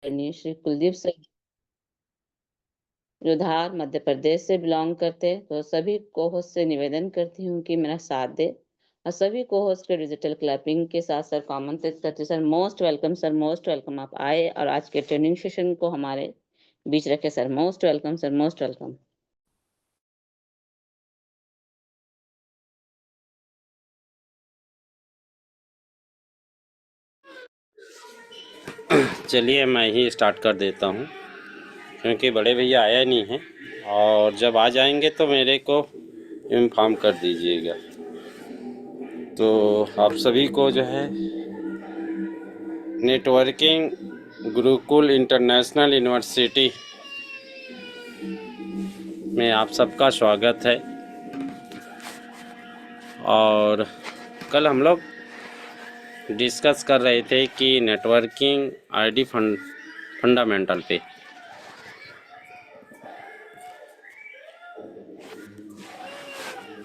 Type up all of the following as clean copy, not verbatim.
Shri Kuldeep sir जो धार मध्य प्रदेश से belong करते हैं, तो सभी को होस्ट से निवेदन करती हूँ कि मेरा साथ दे और सभी को होस्ट के डिजिटल क्लैपिंग के साथ सर को आमंत्रित करते sir. Most welcome sir, most welcome. आप आए और आज के ट्रेनिंग सेशन को हमारे बीच रखे sir. Most welcome sir, most welcome. चलिए मैं ही स्टार्ट कर देता हूँ, क्योंकि बड़े भैया आया नहीं है और जब आ जाएंगे तो मेरे को इन्फॉर्म कर दीजिएगा। तो आप सभी को जो है नेटवर्किंग गुरुकुल इंटरनेशनल यूनिवर्सिटी में आप सबका स्वागत है। और कल हम लोग डिस्कस कर रहे थे कि नेटवर्किंग आईडी फंडामेंटल पे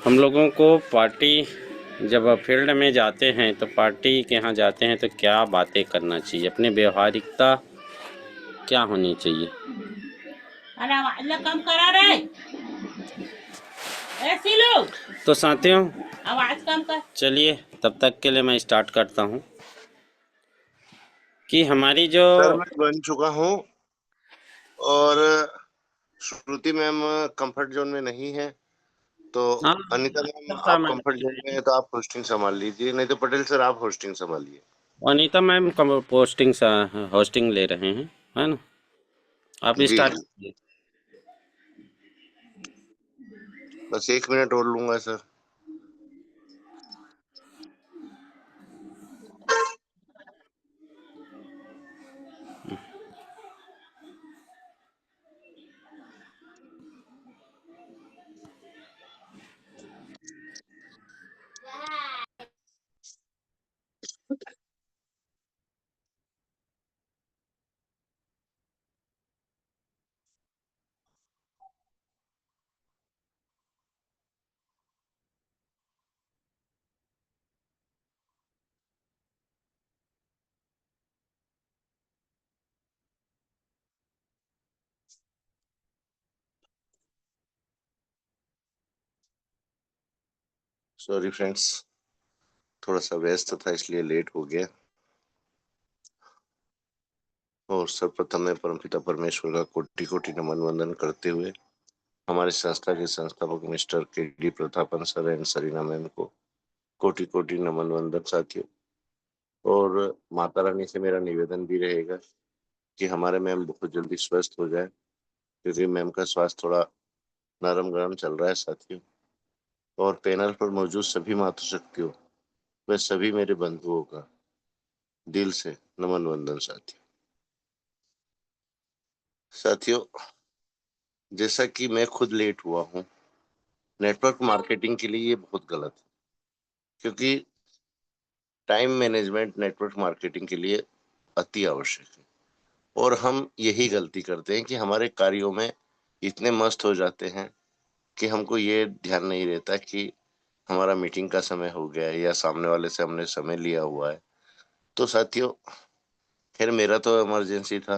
हम लोगों को पार्टी जब फील्ड में जाते हैं तो पार्टी के यहाँ जाते हैं तो क्या बातें करना चाहिए, अपनी व्यवहारिकता क्या होनी चाहिए। अरे कम करा रे ऐसी लोग। तो साथियों आवाज कम कर। चलिए तब तक के लिए मैं स्टार्ट करता हूँ कि हमारी जो सर मैं बन चुका हूँ और श्रुति मैम कंफर्ट जोन में नहीं है, तो अनीता मैम आप कंफर्ट जोन में है तो आप होस्टिंग संभाल लीजिए, नहीं तो पटेल सर आप होस्टिंग संभालिए। अनीता मैम होस्टिंग ले रहे हैं, है ना। आप जी स्टार्ट जी, कीजिए। बस 1 मिनट और लूंगा सर। सॉरी फ्रेंड्स, थोड़ा सा व्यस्त था इसलिए लेट हो गया। और सर्वप्रथम मैं परमपिता परमेश्वर का कोटि कोटि नमन वंदन करते हुए हमारे संस्था के संस्थापक mister K D. Prathapan sir and Sarina ma'am को कोटि कोटि नमन वंदन साथियों। और माता रानी से मेरा निवेदन भी रहेगा कि हमारे मैम बहुत जल्दी स्वस्थ हो जाए, क्योंकि मैम का स्वास्थ्य थोड़ा नरम गरम चल रहा है साथियों। और पैनल पर मौजूद सभी मातृशक्तियों व सभी मेरे बंधुओं का दिल से नमन वंदन साथियों। साथियों, जैसा कि मैं खुद लेट हुआ हूँ, नेटवर्क मार्केटिंग के लिए ये बहुत गलत है, क्योंकि टाइम मैनेजमेंट नेटवर्क मार्केटिंग के लिए अति आवश्यक है। और हम यही गलती करते हैं कि हमारे कार्यों में इतने मस्त हो जाते हैं कि हमको ये ध्यान नहीं रहता कि हमारा मीटिंग का समय हो गया है या सामने वाले से हमने समय लिया हुआ है। तो साथियों, खैर मेरा तो इमरजेंसी था,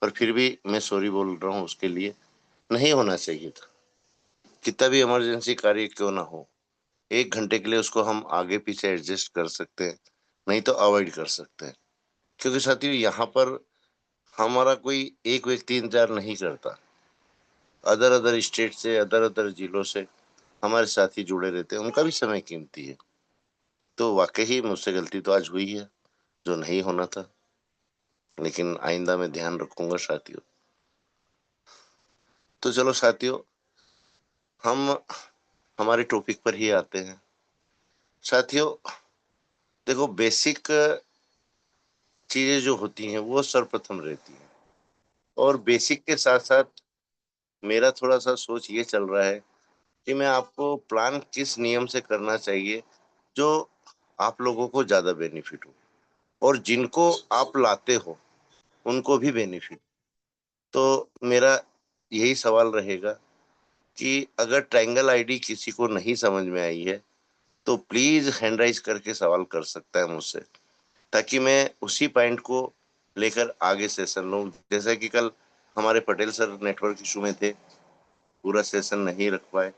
पर फिर भी मैं सॉरी बोल रहा हूँ उसके लिए। नहीं होना चाहिए था, कितना भी इमरजेंसी कार्य क्यों ना हो, 1 घंटे के लिए उसको हम आगे पीछे एडजस्ट कर सकते हैं, नहीं तो अवॉइड कर सकते हैं। क्योंकि साथियों यहाँ पर हमारा कोई एक व्यक्ति इंतजार नहीं करता, अदर अदर स्टेट से अदर अदर जिलों से हमारे साथी जुड़े रहते हैं, उनका भी समय कीमती है। तो वाकई मुझसे गलती तो आज हुई है जो नहीं होना था, लेकिन आइंदा में ध्यान रखूंगा साथियों। तो चलो साथियों, हम हमारे टॉपिक पर ही आते हैं। साथियों देखो, बेसिक चीजें जो होती हैं वो सर्वप्रथम रहती हैं, और बेसिक के साथ साथ मेरा थोड़ा सा सोच ये चल रहा है कि मैं आपको प्लान किस नियम से करना चाहिए जो आप लोगों को ज्यादा बेनिफिट हो और जिनको आप लाते हो उनको भी बेनिफिट। तो मेरा यही सवाल रहेगा कि अगर ट्रायंगल आईडी किसी को नहीं समझ में आई है तो प्लीज हैंड राइज करके सवाल कर सकता है मुझसे, ताकि मैं उसी पॉइंट को लेकर आगे सेशन लूं। जैसे कि कल हमारे पटेल सर नेटवर्क इशू में थे, पूरा सेशन नहीं रख पाए।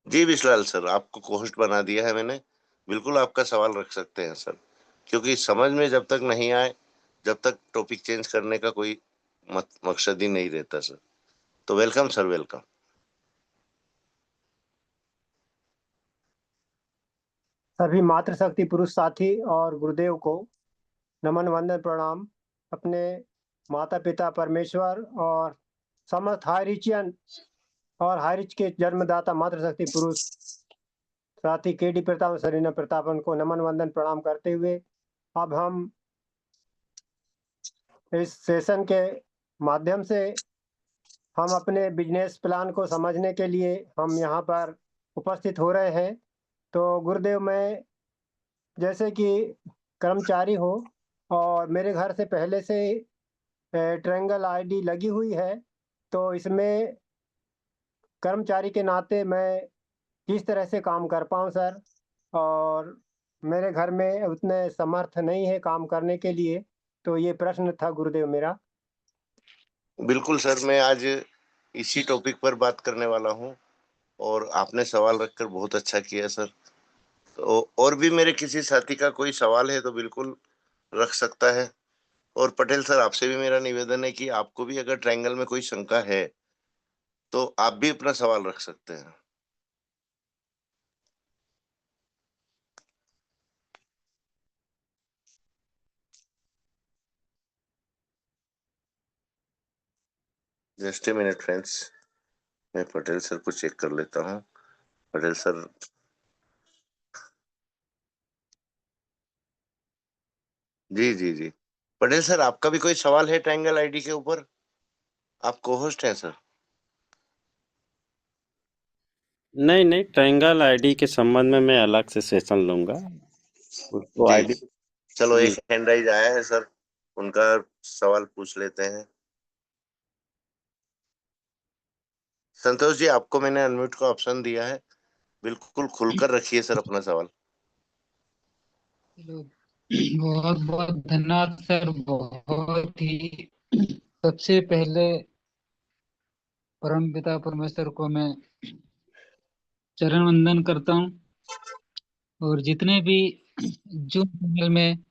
जी विशलाल सर, आपको कोहोस्ट बना दिया है मैंने, बिल्कुल आपका सवाल रख सकते हैं सर, क्योंकि समझ में जब तक नहीं आए, जब तक टॉपिक चेंज करने का कोई मकसद ही नहीं रहता सर। तो वेलकम सर, वेलकम। सभी मातृशक्ति पुरुष साथी और गुरुदेव को नमन वंदन प्रणाम। अपने माता पिता परमेश्वर और समस्त हाईरिचियन और हाईरिच के जन्मदाता मातृशक्ति पुरुष साथी केडी प्रताप सरीना प्रतापन को नमन वंदन प्रणाम करते हुए अब हम इस सेशन के माध्यम से हम अपने बिजनेस प्लान को समझने के लिए हम यहाँ पर उपस्थित हो रहे हैं। तो गुरुदेव, मैं जैसे कि कर्मचारी हो और मेरे घर से पहले से ट्रायंगल आईडी लगी हुई है, तो इसमें कर्मचारी के नाते मैं किस तरह से काम कर पाऊँ सर? और मेरे घर में उतने समर्थ नहीं है काम करने के लिए, तो ये प्रश्न था गुरुदेव मेरा। बिल्कुल सर, मैं आज इसी टॉपिक पर बात करने वाला हूँ, और आपने सवाल रखकर बहुत अच्छा किया सर। तो और भी मेरे किसी साथी का कोई सवाल है तो बिल्कुल रख सकता है। और पटेल सर, आपसे भी मेरा निवेदन है कि आपको भी अगर ट्रायंगल में कोई शंका है तो आप भी अपना सवाल रख सकते हैं। जस्ट ए मिनट फ्रेंड्स, मैं पटेल सर को चेक कर लेता हूँ। पटेल सर, जी जी जी, पटेल सर आपका भी कोई सवाल है ट्रायंगल आईडी के ऊपर? आप को होस्ट हैं सर? नहीं नहीं, ट्रायंगल आईडी के संबंध में मैं अलग से सेशन लूंगा। उसको जी, आईडी। चलो जी। एक हैंड राइज आया है सर, उनका सवाल पूछ लेते हैं। संतोष जी, आपको मैंने अनम्यूट का ऑप्शन दिया है, बिल्कुल खुलकर रखिए सर अपना सवाल। चलो, बहुत बहुत धन्यवाद सर। बहुत ही सबसे पहले परम पिता परमेश्वर को मैं चरण वंदन करता हूँ, और जितने भी जूम पैनल में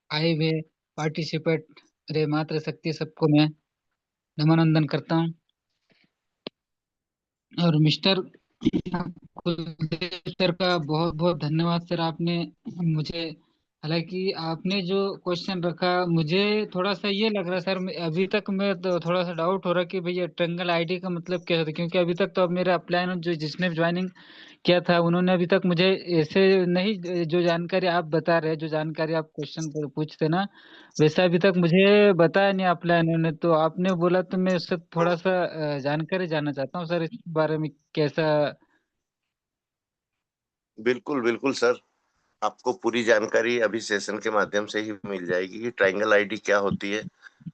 आए हुए पार्टिसिपेट रे मातृ शक्ति सबको मैं नमन वंदन करता हूँ। और मिस्टर कुलदीप सर का बहुत बहुत धन्यवाद सर। आपने मुझे, हालांकि आपने जो क्वेश्चन रखा, मुझे थोड़ा सा ये लग रहा है सर, अभी तक मैं तो थोड़ा सा डाउट हो रहा कि भैया ट्रायंगल आईडी का मतलब क्या होता है, क्योंकि अभी तक तो अब मेरा अपलाइन जो जिसने ज्वाइनिंग किया था उन्होंने अभी तक मुझे ऐसे नहीं, जो जानकारी आप बता रहे, जो जानकारी आप क्वेश्चन पूछते ना, वैसा अभी तक मुझे बताया नहीं अपलाइन उन्होंने। तो आपने बोला तो मैं उससे थोड़ा सा जानकारी जानना चाहता हूँ सर, इस बारे में कैसा। बिल्कुल बिल्कुल सर, आपको पूरी जानकारी अभी सेशन के माध्यम से ही मिल जाएगी कि ट्रायंगल आईडी क्या होती है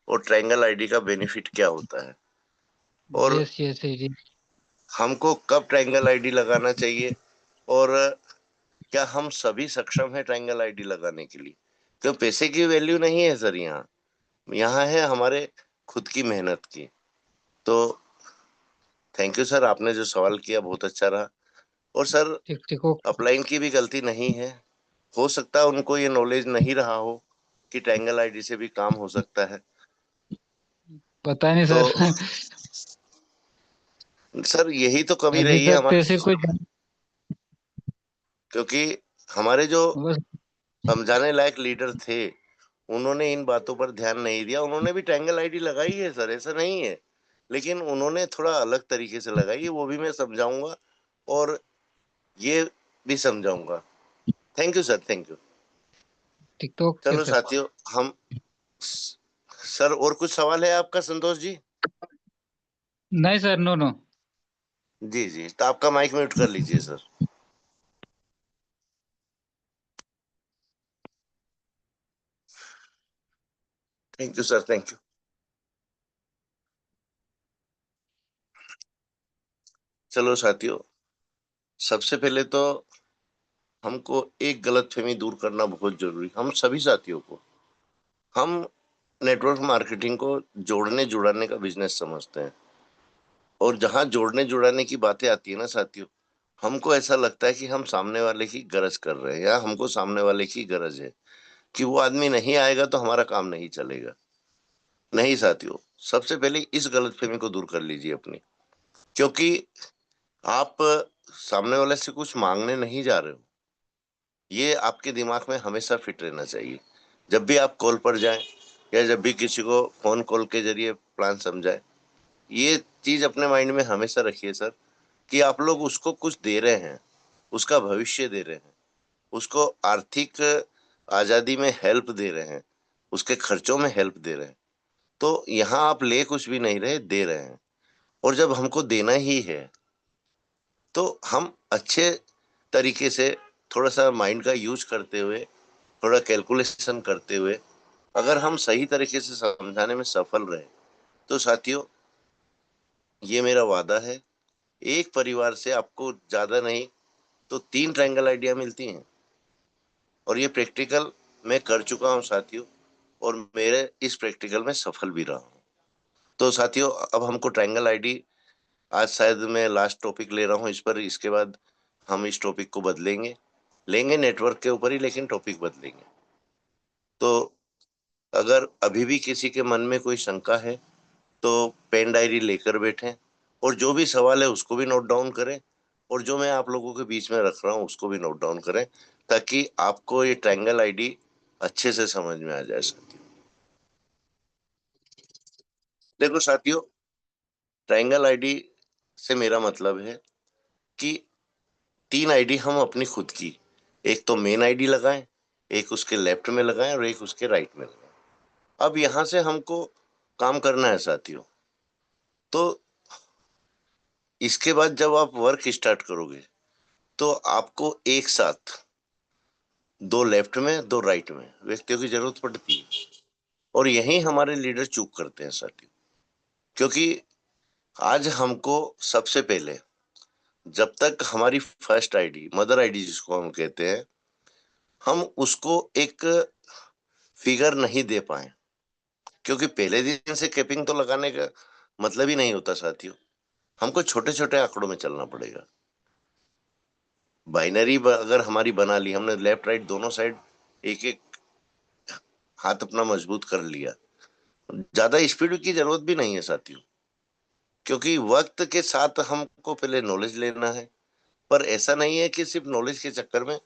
और ट्रायंगल आईडी का बेनिफिट क्या होता है, और यस यस जी। हमको कब ट्रायंगल आईडी लगाना चाहिए, और क्या हम सभी सक्षम है ट्रायंगल आईडी लगाने के लिए। क्यों पैसे की वैल्यू नहीं है सर यहाँ, यहाँ है हमारे खुद की मेहनत की। तो थैंक यू सर, आपने जो सवाल किया बहुत अच्छा रहा। और सर, ठीक ठीक हो। अपलाइन की भी गलती नहीं है, हो सकता है उनको ये नॉलेज नहीं रहा हो कि ट्रायंगल आईडी से भी काम हो सकता है। पता नहीं तो सर। सर यही तो कमी अभी रही है तक तो हमारे, ऐसे कोई क्योंकि हमारे जो बस। समझाने लायक लीडर थे उन्होंने इन बातों पर ध्यान नहीं दिया। उन्होंने भी ट्रायंगल आईडी लगाई है सर, ऐसा नहीं है, लेकिन उन्होंने थोड़ा अलग तरीके से लगाई है, वो भी मैं समझाऊंगा और ये भी समझाऊंगा। Thank you sir, thank you. ठीक तो ओके चलो सर। साथियों, हम सर, और कुछ सवाल है आपका संतोष जी? नहीं सर, नो नो। जी जी, तो आपका माइक म्यूट कर लीजिए sir. Thank you sir, thank you. चलो साथियों, सबसे पहले तो हमको एक गलतफहमी दूर करना बहुत जरूरी, हम सभी साथियों को, हम नेटवर्क मार्केटिंग को जोड़ने जुड़ाने का बिजनेस समझते हैं। और जहां जोड़ने जुड़ाने की बातें आती है ना साथियों, हमको ऐसा लगता है कि हम सामने वाले की गरज कर रहे हैं, या हमको सामने वाले की गरज है कि वो आदमी नहीं आएगा तो हमारा काम नहीं चलेगा। नहीं साथियों, सबसे पहले इस गलतफहमी को दूर कर लीजिए अपनी, क्योंकि आप सामने वाले से कुछ मांगने नहीं जा रहे हो। ये आपके दिमाग में हमेशा फिट रहना चाहिए। जब भी आप कॉल पर जाएं या जब भी किसी को फोन कॉल के जरिए प्लान समझाएं, ये चीज अपने माइंड में हमेशा रखिए सर, कि आप लोग उसको कुछ दे रहे हैं, उसका भविष्य दे रहे हैं, उसको आर्थिक आजादी में हेल्प दे रहे हैं, उसके खर्चों में हेल्प दे रहे हैं। तो यहाँ आप ले कुछ भी नहीं रहे, दे रहे हैं। और जब हमको देना ही है तो हम अच्छे तरीके से थोड़ा सा माइंड का यूज करते हुए, थोड़ा कैलकुलेशन करते हुए, अगर हम सही तरीके से समझाने में सफल रहे, तो साथियों ये मेरा वादा है, एक परिवार से आपको ज्यादा नहीं तो 3 ट्रायंगल आइडिया मिलती हैं। और ये प्रैक्टिकल मैं कर चुका हूँ साथियों, और मेरे इस प्रैक्टिकल में सफल भी रहा हूँ। तो साथियों, अब हमको ट्रायंगल आईडी, आज शायद मैं लास्ट टॉपिक ले रहा हूँ इस पर, इसके बाद हम इस टॉपिक को बदलेंगे, लेंगे नेटवर्क के ऊपर ही, लेकिन टॉपिक बदलेंगे। तो अगर अभी भी किसी के मन में कोई शंका है तो पेन डायरी लेकर बैठें, और जो भी सवाल है उसको भी नोट डाउन करें, और जो मैं आप लोगों के बीच में रख रहा हूँ उसको भी नोट डाउन करें, ताकि आपको ये ट्रायंगल आईडी अच्छे से समझ में आ जाए साथियों। देखो साथियों, ट्रायंगल आईडी से मेरा मतलब है कि 3 आईडी हम अपनी खुद की, एक तो मेन आईडी लगाएं, एक उसके लेफ्ट में लगाएं और एक उसके राइट में लगाएं। अब यहां से हमको काम करना है साथियों। तो इसके बाद जब आप वर्क स्टार्ट करोगे तो आपको एक साथ 2 लेफ्ट में 2 राइट में व्यक्तियों की जरूरत पड़ती है, और यही हमारे लीडर चूक करते हैं साथियों। क्योंकि आज हमको सबसे पहले, जब तक हमारी फर्स्ट आईडी, मदर आईडी जिसको हम कहते हैं, हम उसको एक फिगर नहीं दे पाए, क्योंकि पहले दिन से कैपिंग तो लगाने का मतलब ही नहीं होता साथियों। हमको छोटे छोटे आंकड़ों में चलना पड़ेगा। बाइनरी अगर हमारी बना ली हमने, लेफ्ट राइट दोनों साइड एक एक हाथ अपना मजबूत कर लिया, ज्यादा स्पीड की जरूरत भी नहीं है साथियों, क्योंकि वक्त के साथ हमको पहले नॉलेज लेना है। पर ऐसा नहीं है कि सिर्फ नॉलेज के चक्कर में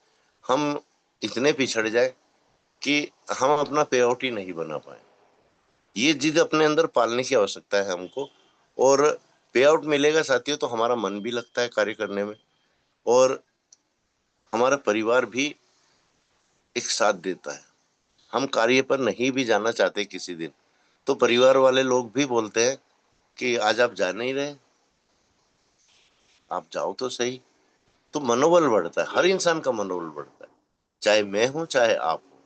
हम इतने पिछड़ जाए कि हम अपना पे आउट ही नहीं बना पाए। ये जिद अपने अंदर पालने की आवश्यकता है हमको। और पे आउट मिलेगा साथियों तो हमारा मन भी लगता है कार्य करने में, और हमारा परिवार भी एक साथ देता है। हम कार्य पर नहीं भी जाना चाहते किसी दिन, तो परिवार वाले लोग भी बोलते हैं कि आज आप जा नहीं रहे, आप जाओ तो सही। तो मनोबल बढ़ता है, हर इंसान का मनोबल बढ़ता है, चाहे मैं हूं चाहे आप हो।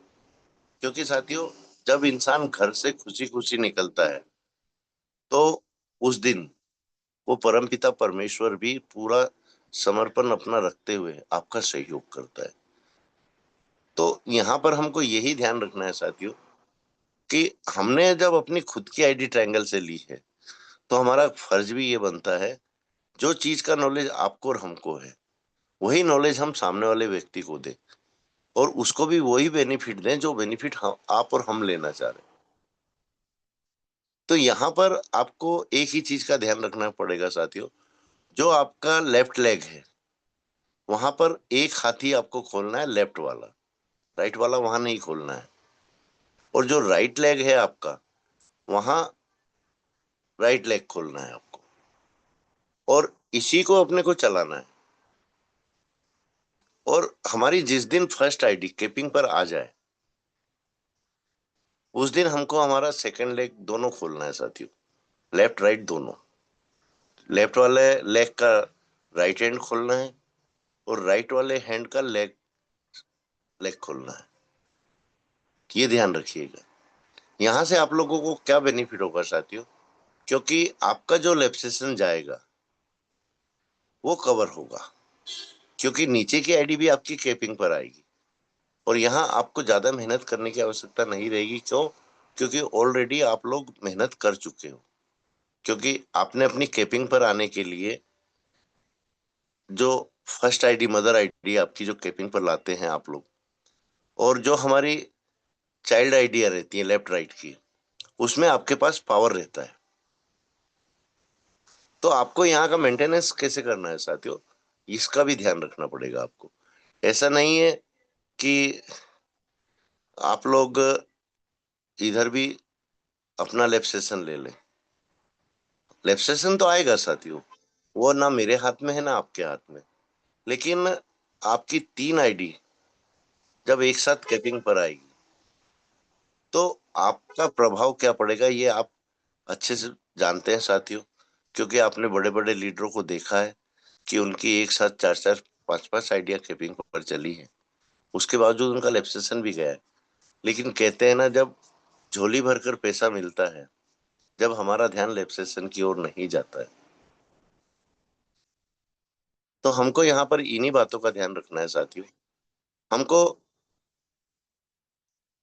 क्योंकि साथियों, जब इंसान घर से खुशी खुशी निकलता है तो उस दिन वो परमपिता परमेश्वर भी पूरा समर्पण अपना रखते हुए आपका सहयोग करता है। तो यहाँ पर हमको यही ध्यान रखना है साथियों, कि हमने जब अपनी खुद की आईडी ट्रायंगल से ली है, तो हमारा फर्ज भी ये बनता है, जो चीज का नॉलेज आपको और हमको है, वही नॉलेज हम सामने वाले व्यक्ति को दें, और उसको भी वही बेनिफिट दें जो बेनिफिट आप और हम लेना चाह रहे हैं। तो यहाँ पर आपको एक ही चीज का ध्यान रखना पड़ेगा साथियों, जो आपका लेफ्ट लेग है वहां पर एक हाथ ही आपको खोलना है, लेफ्ट वाला, राइट वाला वहां नहीं खोलना है। और जो राइट लेग है आपका, वहां राइट लेग खोलना है आपको, और इसी को अपने को चलाना है। और हमारी जिस दिन फर्स्ट आईडी केपिंग पर आ जाए, उस दिन हमको हमारा सेकंड लेग दोनों खोलना है साथियों, लेफ्ट राइट दोनों। लेफ्ट वाले लेग का राइट हैंड खोलना है, और राइट वाले हैंड का लेग लेग खोलना है। ये ध्यान रखिएगा। यहां से आप लोगों को क्या बेनिफिट होगा साथियों, क्योंकि आपका जो लेप्सेशन जाएगा वो कवर होगा। क्योंकि नीचे की आईडी भी आपकी कैपिंग पर आएगी और यहाँ आपको ज्यादा मेहनत करने की आवश्यकता नहीं रहेगी। क्यों? क्योंकि ऑलरेडी आप लोग मेहनत कर चुके हो, क्योंकि आपने अपनी कैपिंग पर आने के लिए जो फर्स्ट आईडी, मदर आईडी आपकी जो कैपिंग पर लाते हैं आप लोग, और जो हमारी चाइल्ड आइडिया रहती है लेफ्ट राइट की, उसमें आपके पास पावर रहता है। तो आपको यहाँ का मेंटेनेंस कैसे करना है साथियों, इसका भी ध्यान रखना पड़ेगा आपको। ऐसा नहीं है कि आप लोग इधर भी अपना लैब सेशन ले लें। लैब सेशन तो आएगा साथियों, वो ना मेरे हाथ में है ना आपके हाथ में, लेकिन आपकी 3 आईडी जब एक साथ कैपिंग पर आएगी तो आपका प्रभाव क्या पड़ेगा ये आप अच्छे से जानते हैं साथियों, क्योंकि आपने बड़े बड़े लीडरों को देखा है कि उनकी एक साथ 4-4, 5-5 आइडिया कैपिंग पर चली है, उसके बावजूद उनका लैब सेशन भी गया है। लेकिन कहते हैं ना, जब झोली भरकर पैसा मिलता है, जब हमारा ध्यान लैब सेशन की ओर नहीं जाता है, तो हमको यहाँ पर इन्हीं बातों का ध्यान रखना है साथियों। हमको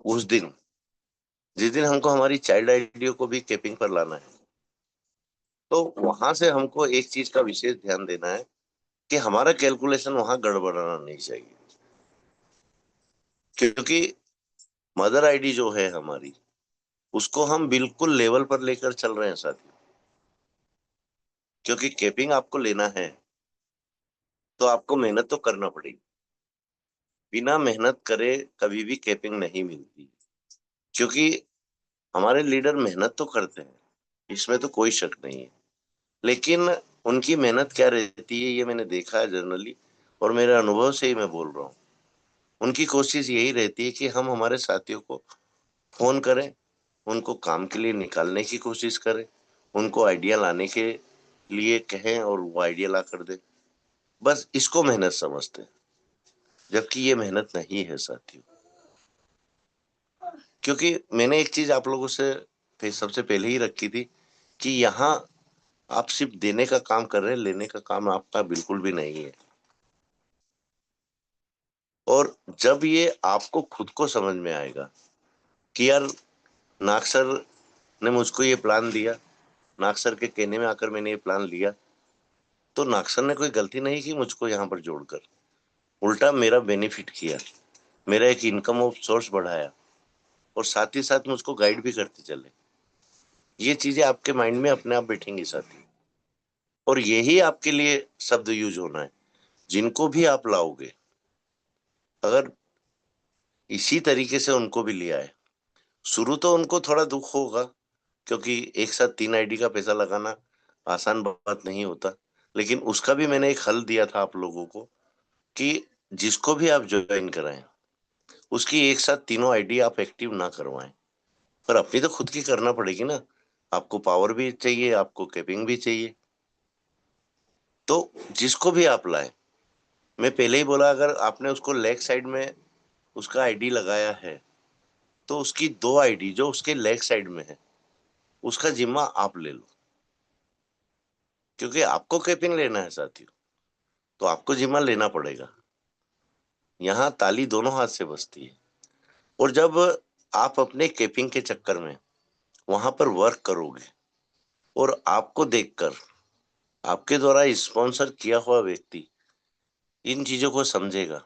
उस दिन, जिस दिन हमको हमारी चाइल्ड आइडिया को भी कैपिंग पर लाना है, तो वहां से हमको एक चीज का विशेष ध्यान देना है कि हमारा कैलकुलेशन वहां गड़बड़ाना नहीं चाहिए। क्योंकि मदर आईडी जो है हमारी, उसको हम बिल्कुल लेवल पर लेकर चल रहे हैं साथियों, क्योंकि कैपिंग आपको लेना है तो आपको मेहनत तो करना पड़ेगी। बिना मेहनत करे कभी भी कैपिंग नहीं मिलती, क्योंकि हमारे लीडर मेहनत तो करते हैं, इसमें तो कोई शक नहीं है, लेकिन उनकी मेहनत क्या रहती है ये मैंने देखा है जनरली, और मेरे अनुभव से ही मैं बोल रहा हूँ। उनकी कोशिश यही रहती है कि हम हमारे साथियों को फोन करें, उनको काम के लिए निकालने की कोशिश करें, उनको आइडिया लाने के लिए कहें और वो आइडिया ला कर दे। बस इसको मेहनत समझते हैं, जबकि ये मेहनत नहीं है साथियों। क्योंकि मैंने एक चीज आप लोगों से सबसे पहले ही रखी थी कि यहाँ आप सिर्फ देने का काम कर रहे हैं, लेने का काम आपका बिल्कुल भी नहीं है। और जब ये आपको खुद को समझ में आएगा कि यार नाग सर ने मुझको ये प्लान दिया, नाग सर के कहने में आकर मैंने ये प्लान लिया, तो नाग सर ने कोई गलती नहीं की मुझको यहाँ पर जोड़कर, उल्टा मेरा बेनिफिट किया, मेरा एक इनकम ऑफ सोर्स बढ़ाया और साथ ही साथ मुझको गाइड भी करते चले। ये चीजें आपके माइंड में अपने आप बैठेंगी साथी, और यही आपके लिए शब्द यूज होना है। जिनको भी आप लाओगे, अगर इसी तरीके से उनको भी लिया है, शुरू तो उनको थोड़ा दुख होगा, क्योंकि एक साथ 3 आईडी का पैसा लगाना आसान बात नहीं होता। लेकिन उसका भी मैंने एक हल दिया था आप लोगों को कि जिसको भी आप ज्वाइन कराएं, उसकी एक साथ तीनों आईडी आप एक्टिव ना करवाएं, पर अपनी तो खुद की करना पड़ेगी ना। आपको पावर भी चाहिए, आपको कैपिंग भी चाहिए। तो जिसको भी आप लाए, मैं पहले ही बोला, अगर आपने उसको लेग साइड में उसका आईडी लगाया है, तो उसकी 2 आईडी जो उसके लेग साइड में है, उसका जिम्मा आप ले लो, क्योंकि आपको कैपिंग लेना है साथियों, तो आपको जिम्मा लेना पड़ेगा। यहाँ ताली दोनों हाथ से बजती है। और जब आप अपने कैपिंग के चक्कर में वहां पर वर्क करोगे और आपको देखकर आपके द्वारा स्पॉन्सर किया हुआ व्यक्ति इन चीजों को समझेगा,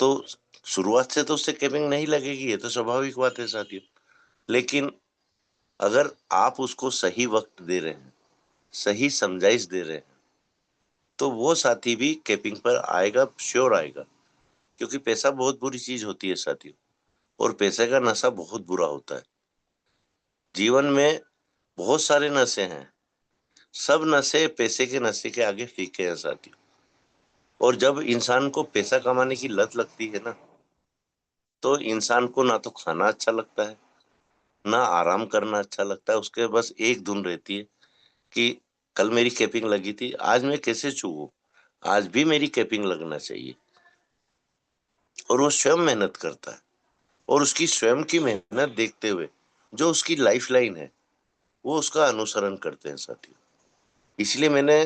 तो शुरुआत से तो उससे कैपिंग नहीं लगेगी, ये तो स्वाभाविक बात है साथियों। लेकिन अगर आप उसको सही वक्त दे रहे हैं, सही समझाइश दे रहे हैं, तो वो साथी भी कैपिंग पर आएगा, श्योर आएगा। क्योंकि पैसा बहुत बुरी चीज होती है साथियों, और पैसे का नशा बहुत बुरा होता है। जीवन में बहुत सारे नशे हैं, सब नशे पैसे के नशे के आगे फीके हैं साथियों। और जब इंसान को पैसा कमाने की लत लगती है ना, तो इंसान को ना तो खाना अच्छा लगता है, ना आराम करना अच्छा लगता है। उसके बस एक धुन रहती है कि कल मेरी कैपिंग लगी थी, आज मैं कैसे छूऊं, आज भी मेरी कैपिंग लगना चाहिए। और वो स्वयं मेहनत करता है, और उसकी स्वयं की मेहनत देखते हुए जो उसकी लाइफ लाइन है, वो उसका अनुसरण करते हैं साथियों। इसलिए मैंने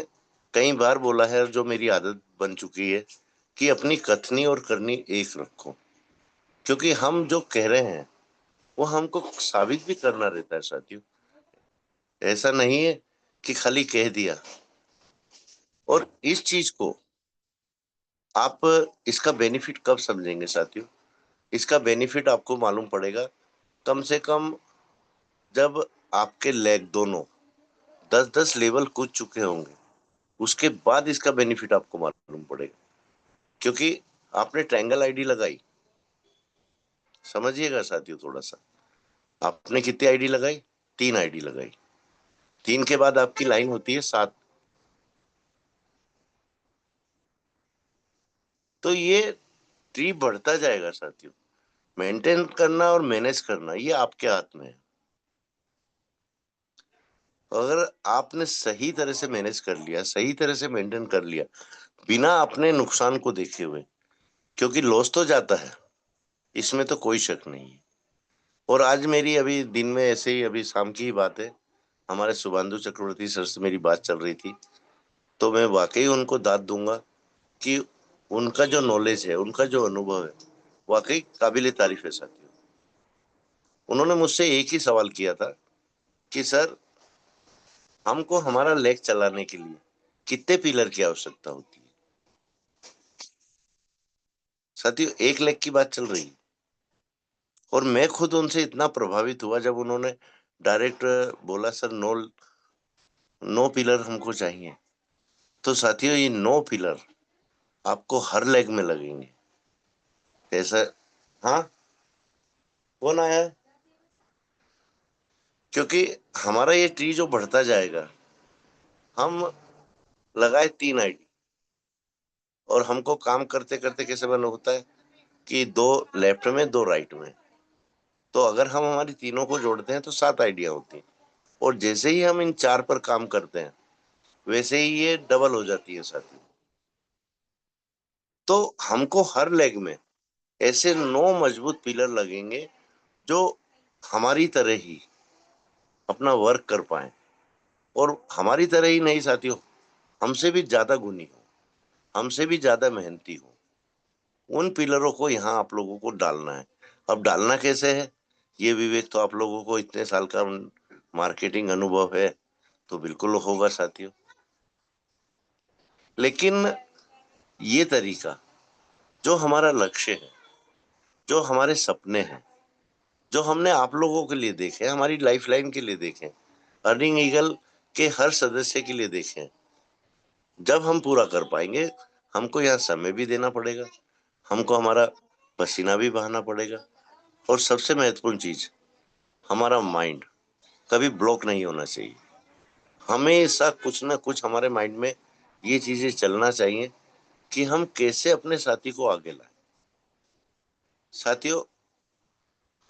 कई बार बोला है, जो मेरी आदत बन चुकी है, कि अपनी कथनी और करनी एक रखो, क्योंकि हम जो कह रहे हैं वो हमको साबित भी करना रहता है साथियों। ऐसा नहीं है कि खाली कह दिया। और इस चीज को आप, इसका बेनिफिट कब समझेंगे साथियों? इसका बेनिफिट आपको मालूम पड़ेगा कम से कम जब आपके लेग दोनों 10-10 लेवल कूद चुके होंगे, उसके बाद इसका बेनिफिट आपको मालूम पड़ेगा। क्योंकि आपने ट्रायंगल आईडी लगाई, समझिएगा साथियों थोड़ा सा, आपने कितनी आईडी लगाई? 3 आईडी लगाई। 3 के बाद आपकी लाइन होती है 7। तो ये ट्री बढ़ता जाएगा साथियों। मेंटेन करना और मैनेज करना ये आपके हाथ में है। अगर आपने सही तरह से मैनेज कर लिया, सही तरह से मेंटेन कर लिया, बिना अपने नुकसान को देखे हुए, क्योंकि लॉस तो जाता है, इसमें तो कोई शक नहीं है। और आज मेरी अभी दिन में ऐसे ही, अभी शाम की ही बात है, हमारे शुभांशु चक्रवर्ती सर से मेरी बात चल रही थी, तो मैं वाकई उनको दाद दूंगा कि उनका जो नॉलेज है, उनका जो अनुभव है, वाकई काबिले तारीफ है साथियों। उन्होंने मुझसे एक ही सवाल किया था कि सर, हमको हमारा लेग चलाने के लिए कितने पिलर की आवश्यकता होती है? साथियों, एक लेग की बात चल रही है। और मैं खुद उनसे इतना प्रभावित हुआ जब उन्होंने डायरेक्ट बोला, सर 9 पिलर हमको चाहिए। तो साथियों, ये 9 पिलर आपको हर लेग में लगेंगे। ऐसा? हाँ, कौन आया है? क्योंकि हमारा ये ट्री जो बढ़ता जाएगा, हम लगाए 3 आईडी, और हमको काम करते करते कैसे बना होता है कि 2 लेफ्ट में 2 राइट में, तो अगर हम हमारी तीनों को जोड़ते हैं तो 7 आइडिया होती हैं। और जैसे ही हम इन 4 पर काम करते हैं, वैसे ही ये डबल हो जाती है साथियों। तो हमको हर लेग में ऐसे 9 मजबूत पिलर लगेंगे, जो हमारी तरह ही अपना वर्क कर पाए। और हमारी तरह ही नहीं साथियों, हमसे भी ज्यादा गुणी हो, हमसे भी ज्यादा मेहनती हो। उन पिलरों को यहाँ आप लोगों को डालना है। अब डालना कैसे है, ये विवेक तो आप लोगों को इतने साल का मार्केटिंग अनुभव है, तो बिल्कुल होगा साथियों। लेकिन ये तरीका, जो हमारा लक्ष्य है, जो हमारे सपने हैं, जो हमने आप लोगों के लिए देखे, हमारी लाइफलाइन के लिए देखे, अर्निंग ईगल के हर सदस्य के लिए देखे, जब हम पूरा कर पाएंगे, हमको यहाँ समय भी देना पड़ेगा, हमको हमारा पसीना भी बहाना पड़ेगा, और सबसे महत्वपूर्ण चीज, हमारा माइंड कभी ब्लॉक नहीं होना चाहिए। हमेशा कुछ ना कुछ हमारे माइंड में ये चीजें चलना चाहिए कि हम कैसे अपने साथी को आगे लाएं। साथियों,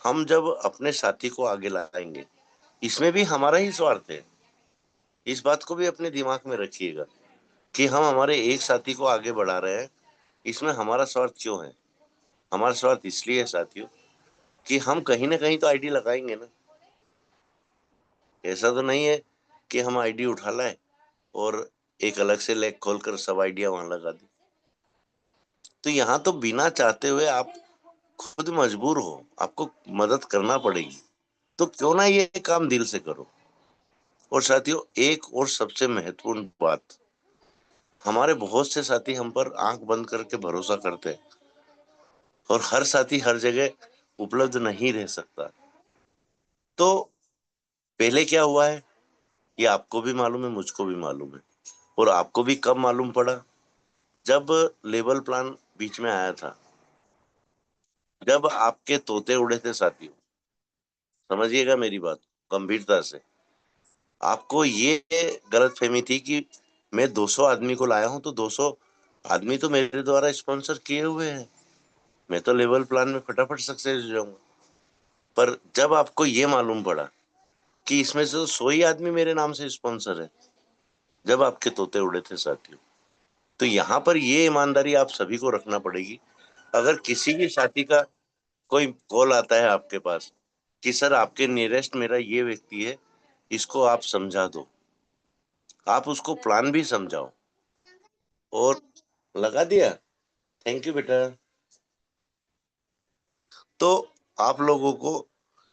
हम जब अपने साथी को आगे लाएंगे, इसमें भी हमारा ही स्वार्थ है। इस बात को भी अपने दिमाग में रखिएगा कि हम हमारे एक साथी को आगे बढ़ा रहे हैं, इसमें हमारा स्वार्थ क्यों है? हमारा स्वार्थ इसलिए है साथियों कि हम कहीं ना कहीं तो आईडी लगाएंगे ना। ऐसा तो नहीं है कि हम आईडी उठा लाए और एक अलग से लेग खोलकर सब आइडिया वहां लगा दी। तो यहाँ तो बिना चाहते हुए आप खुद मजबूर हो, आपको मदद करना पड़ेगी, तो क्यों ना ये काम दिल से करो। और साथियों, एक और सबसे महत्वपूर्ण बात, हमारे बहुत से साथी हम पर आंख बंद करके भरोसा करते हैं, और हर साथी हर जगह उपलब्ध नहीं रह सकता। तो पहले क्या हुआ है, ये आपको भी मालूम है, मुझको भी मालूम है। और आपको भी कब मालूम पड़ा, जब लेवल प्लान बीच में आया था, जब आपके तोते उड़े थे साथियों। समझिएगा मेरी बात गंभीरता से। आपको ये गलतफहमी थी कि मैं 200 आदमी को लाया हूं, तो 200 आदमी तो मेरे द्वारा स्पॉन्सर किए हुए हैं, मैं तो लेवल प्लान में फटाफट सक्सेस हो जाऊंगा। पर जब आपको ये मालूम पड़ा कि इसमें से 100 ही आदमी मेरे नाम से स्पॉन्सर है, जब आपके तोते उड़े थे साथियों, तो यहाँ पर ये ईमानदारी आप सभी को रखना पड़ेगी। अगर किसी भी साथी का कोई कॉल आता है आपके पास कि सर आपके नियरेस्ट मेरा ये व्यक्ति है, इसको आप समझा दो, आप उसको प्लान भी समझाओ, और लगा दिया। थैंक यू बेटा। तो आप लोगों को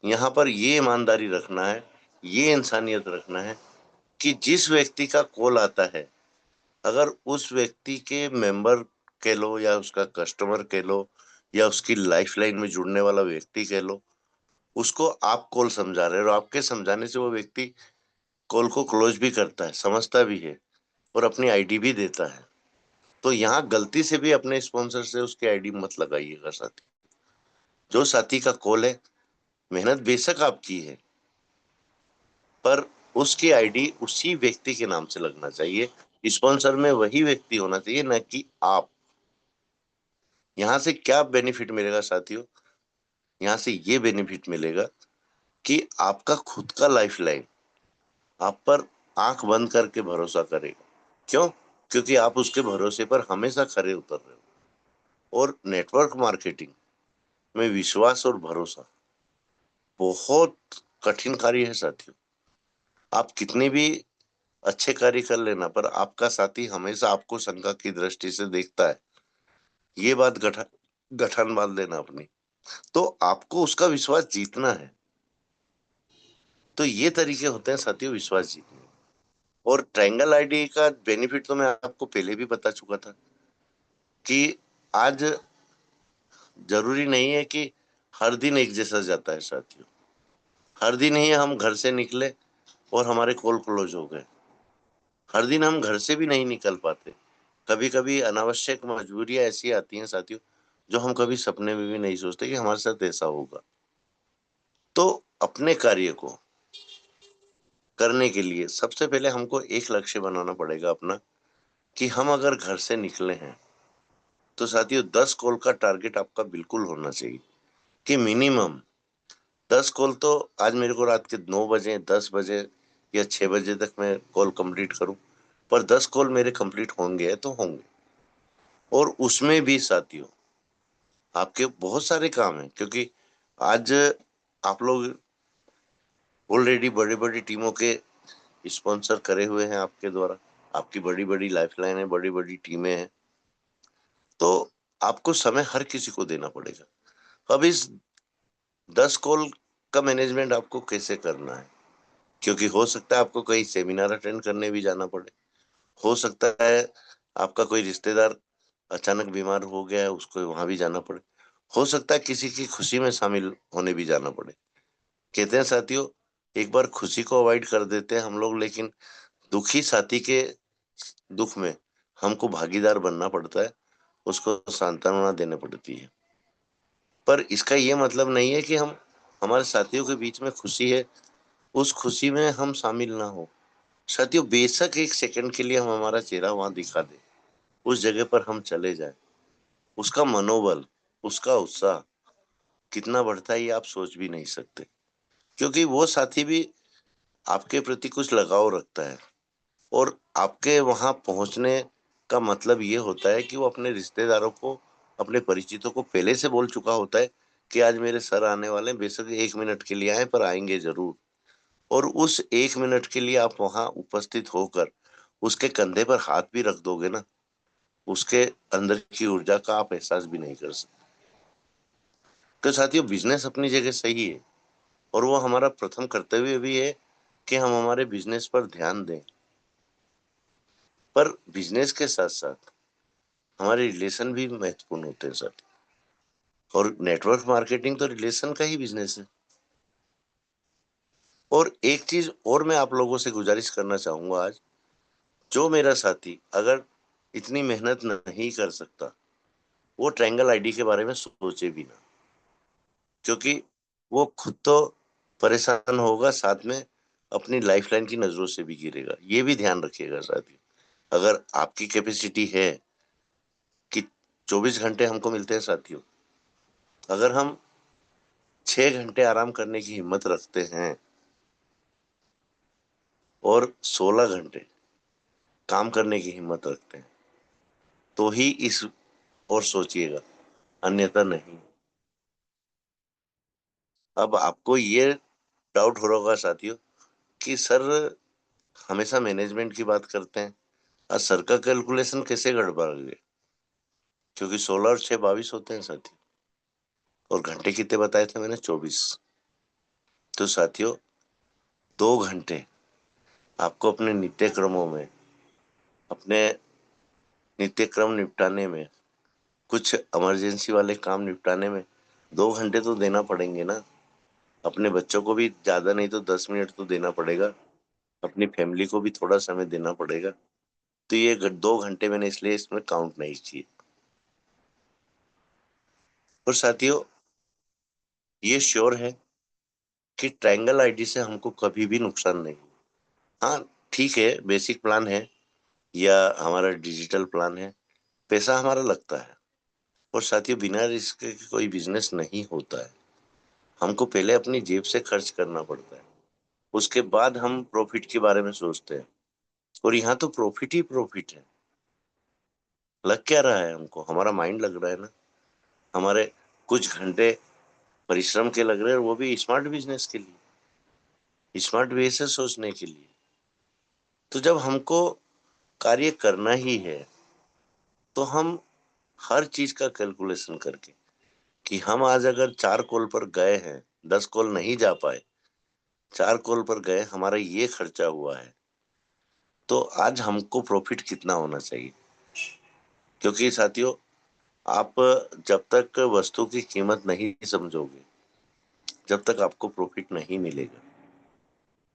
यहाँ पर ये ईमानदारी रखना है, ये इंसानियत रखना है कि जिस व्यक्ति का कॉल आता है, अगर उस व्यक्ति के मेंबर कह लो या उसका कस्टमर कह लो या उसकी लाइफलाइन में जुड़ने वाला व्यक्ति कह लो, उसको आप कॉल समझा रहे हो और आपके समझाने से वो व्यक्ति कॉल को क्लोज भी करता है, समझता भी है और अपनी आईडी भी देता है। तो यहाँ गलती से भी अपने स्पॉन्सर से उसकी आईडी मत लगाइएगा साथी। जो साथी का कॉल है, मेहनत बेशक आपकी है, पर उसकी आईडी उसी व्यक्ति के नाम से लगना चाहिए। स्पॉन्सर में वही व्यक्ति होना चाहिए, न कि आप। यहाँ से क्या बेनिफिट मिलेगा साथियों? यहाँ से ये बेनिफिट मिलेगा कि आपका खुद का लाइफलाइन आप पर आंख बंद करके भरोसा करेगा। क्यों? क्योंकि आप उसके भरोसे पर हमेशा खरे उतर रहे हो। और नेटवर्क मार्केटिंग में विश्वास और भरोसा बहुत कठिन कार्य है साथियों। आप कितने भी अच्छे कार्य कर लेना, पर आपका साथी हमेशा आपको शंका की दृष्टि से देखता है। ये बात गठान बांध लेना अपनी। तो आपको उसका विश्वास जीतना है। तो ये तरीके होते हैं साथियों विश्वास जीतने। और ट्रायंगल आईडी का बेनिफिट तो मैं आपको पहले भी बता चुका था कि आज जरूरी नहीं है कि हर दिन एक जैसा जाता है साथियों। हर दिन ही हम घर से निकले और हमारे कॉल क्लोज हो गए। हर दिन हम घर से भी नहीं निकल पाते। कभी कभी अनावश्यक मजबूरियां ऐसी आती हैं साथियों, जो हम कभी सपने में भी नहीं सोचते कि हमारे साथ ऐसा होगा। तो अपने कार्य को करने के लिए सबसे पहले हमको एक लक्ष्य बनाना पड़ेगा अपना, कि हम अगर घर से निकले हैं तो साथियों 10 कॉल का टारगेट आपका बिल्कुल होना चाहिए कि मिनिमम 10 कॉल तो आज मेरे को रात के 9 बजे 10 बजे या 6 बजे तक मैं कॉल कंप्लीट करूं, पर 10 कॉल मेरे कंप्लीट होंगे तो होंगे। और उसमें भी साथियों आपके बहुत सारे काम हैं, क्योंकि आज आप लोग ऑलरेडी बड़ी बड़ी टीमों के स्पॉन्सर करे हुए हैं आपके द्वारा। आपकी बड़ी बड़ी लाइफलाइन है, बड़ी बड़ी टीमें हैं। तो आपको समय हर किसी को देना पड़ेगा। अब इस 10 कॉल का मैनेजमेंट आपको कैसे करना है? क्योंकि हो सकता है आपको कई सेमिनार अटेंड करने भी जाना पड़े। हो सकता है आपका कोई रिश्तेदार अचानक बीमार हो गया है, उसको वहां भी जाना पड़े। हो सकता है किसी की खुशी में शामिल होने भी जाना पड़े। कहते हैं साथियों, एक बार खुशी को अवॉइड कर देते हैं हम लोग, लेकिन दुखी साथी के दुख में हमको भागीदार बनना पड़ता है, उसको सांत्वना देनी पड़ती है। पर इसका ये मतलब नहीं है कि हम हमारे साथियों के बीच में खुशी है, उस खुशी में हम शामिल ना हो। साथियों बेशक एक सेकंड के लिए हम हमारा चेहरा वहां दिखा दे, उस जगह पर हम चले जाए, उसका मनोबल, उसका उत्साह कितना बढ़ता है ये आप सोच भी नहीं सकते। क्योंकि वो साथी भी आपके प्रति कुछ लगाव रखता है, और आपके वहां पहुंचने का मतलब ये होता है कि वो अपने रिश्तेदारों को, अपने परिचितों को पहले से बोल चुका होता है कि आज मेरे सर आने वाले हैं, बेशक 1 मिनट के लिए आए पर आएंगे जरूर। और उस 1 मिनट के लिए आप वहां उपस्थित होकर उसके कंधे पर हाथ भी रख दोगे ना, उसके अंदर की ऊर्जा का आप एहसास भी नहीं कर सकते। तो साथियों बिजनेस अपनी जगह सही है, और वो हमारा प्रथम कर्तव्य भी है कि हम हमारे बिजनेस पर ध्यान दें। पर बिजनेस के साथ साथ हमारे रिलेशन भी महत्वपूर्ण होते हैं सर। और नेटवर्क मार्केटिंग तो रिलेशन का ही बिजनेस है। और एक चीज और मैं आप लोगों से गुजारिश करना चाहूंगा आज, जो मेरा साथी अगर इतनी मेहनत नहीं कर सकता, वो ट्रायंगल आईडी के बारे में सोचे भी ना। क्योंकि वो खुद तो परेशान होगा, साथ में अपनी लाइफलाइन की नजरों से भी गिरेगा। ये भी ध्यान रखिएगा साथी। अगर आपकी कैपेसिटी है कि 24 घंटे हमको मिलते हैं साथियों, अगर हम 6 घंटे आराम करने की हिम्मत रखते हैं और 16 घंटे काम करने की हिम्मत रखते हैं, तो ही इस और सोचिएगा, अन्यथा नहीं। अब आपको ये डाउट हो रहा होगा साथियों कि सर हमेशा मैनेजमेंट की बात करते हैं, आज सर का कैलकुलेशन कैसे गड़बड़ गए, क्योंकि 16 और 6 22 होते हैं साथियों, और घंटे कितने बताए थे मैंने, 24। तो साथियों 2 घंटे आपको अपने नित्य क्रमों में, अपने नित्य क्रम निपटाने में, कुछ इमरजेंसी वाले काम निपटाने में 2 घंटे तो देना पड़ेंगे ना। अपने बच्चों को भी ज्यादा नहीं तो 10 मिनट तो देना पड़ेगा, अपनी फैमिली को भी थोड़ा समय देना पड़ेगा। तो ये 2 घंटे मैंने इसलिए इसमें काउंट नहीं किए। और साथियों ये श्योर है कि ट्रायंगल आईडी से हमको कभी भी नुकसान नहीं। हाँ ठीक है, बेसिक प्लान है या हमारा डिजिटल प्लान है, पैसा हमारा लगता है। और साथियों बिना रिस्क के कोई बिजनेस नहीं होता है। हमको पहले अपनी जेब से खर्च करना पड़ता है, उसके बाद हम प्रॉफिट के बारे में सोचते हैं। और यहाँ तो प्रॉफिट ही प्रॉफिट है। लग क्या रहा है हमको, हमारा माइंड लग रहा है ना, हमारे कुछ घंटे परिश्रम के लग रहे हैं, वो भी स्मार्ट बिजनेस के लिए, स्मार्ट वे से सोचने के लिए। तो जब हमको कार्य करना ही है तो हम हर चीज का कैलकुलेशन करके, कि हम आज अगर 4 कॉल पर गए हैं, 10 कॉल नहीं जा पाए, 4 कॉल पर गए, हमारा ये खर्चा हुआ है, तो आज हमको प्रॉफिट कितना होना चाहिए। क्योंकि साथियों आप जब तक वस्तु की कीमत नहीं समझोगे, जब तक आपको प्रॉफिट नहीं मिलेगा।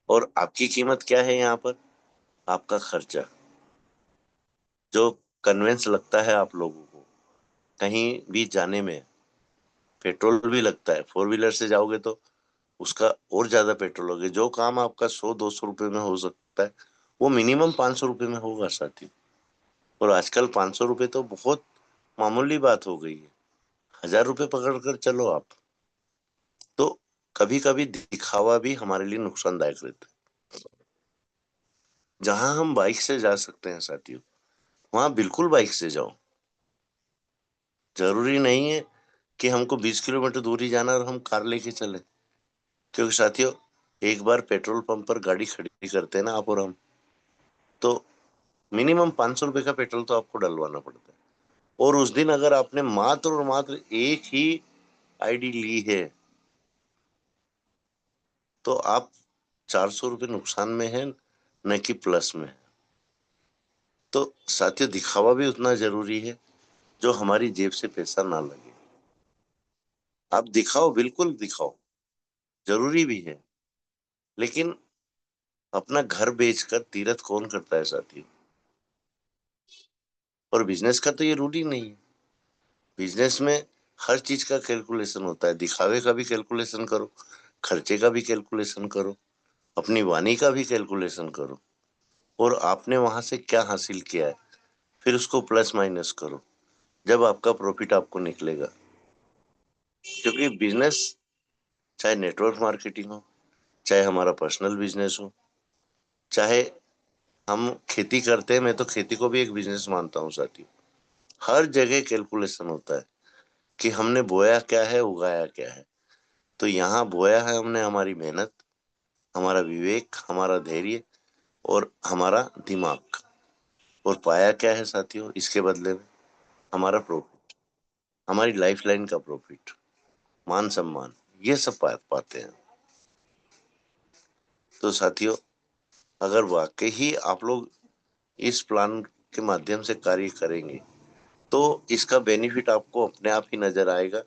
और आपकी कीमत क्या है यहाँ पर, आपका खर्चा, जो कन्वेंस लगता है आप लोगों को कहीं भी जाने में। पेट्रोल भी लगता है, 4 व्हीलर से जाओगे तो उसका और ज्यादा पेट्रोल होगा। जो काम आपका 100-200 रुपए में हो सकता है, वो मिनिमम 500 रुपए में होगा साथी। और आजकल 500 रुपए तो बहुत मामूली बात हो गई है। 1000 रुपए पकड़ कर चलो आप। तो कभी कभी दिखावा भी हमारे लिए नुकसानदायक रहता है। जहां हम बाइक से जा सकते हैं साथियों, वहां बिल्कुल बाइक से जाओ। जरूरी नहीं है कि हमको 20 किलोमीटर दूर ही जाना और हम कार लेके चले। क्योंकि साथियों एक बार पेट्रोल पंप पर गाड़ी खड़ी करते हैं ना आप और हम, तो मिनिमम 500 रुपए का पेट्रोल तो आपको डलवाना पड़ता है। और उस दिन अगर आपने मात्र और मात्र एक ही आईडी ली है, तो आप 400 रुपये नुकसान में है, न कि प्लस में है। तो साथियों दिखावा भी उतना जरूरी है जो हमारी जेब से पैसा ना लगे। आप दिखाओ, बिल्कुल दिखाओ, जरूरी भी है, लेकिन अपना घर बेचकर तीरथ कौन करता है साथियों। और बिजनेस का तो ये रूल ही नहीं है। बिजनेस में हर चीज का कैलकुलेशन होता है, दिखावे का भी कैलकुलेशन करो, खर्चे का भी कैलकुलेशन करो, अपनी वाणी का भी कैलकुलेशन करो, और आपने वहां से क्या हासिल किया है फिर उसको प्लस माइनस करो, जब आपका प्रॉफिट आपको निकलेगा। क्योंकि बिजनेस, चाहे नेटवर्क मार्केटिंग हो, चाहे हमारा पर्सनल बिजनेस हो, चाहे हम खेती करते हैं, मैं तो खेती को भी एक बिजनेस मानता हूँ साथी। हर जगह कैलकुलेशन होता है कि हमने बोया क्या है, उगाया क्या है। तो यहाँ बोया है हमने हमारी मेहनत, हमारा विवेक, हमारा धैर्य और हमारा दिमाग। और पाया क्या है साथियों इसके बदले में, हमारा प्रॉफिट, हमारी लाइफ लाइन का प्रॉफिट, मान सम्मान, ये सब पाते हैं। तो साथियों अगर वाकई ही आप लोग इस प्लान के माध्यम से कार्य करेंगे, तो इसका बेनिफिट आपको अपने आप ही नजर आएगा।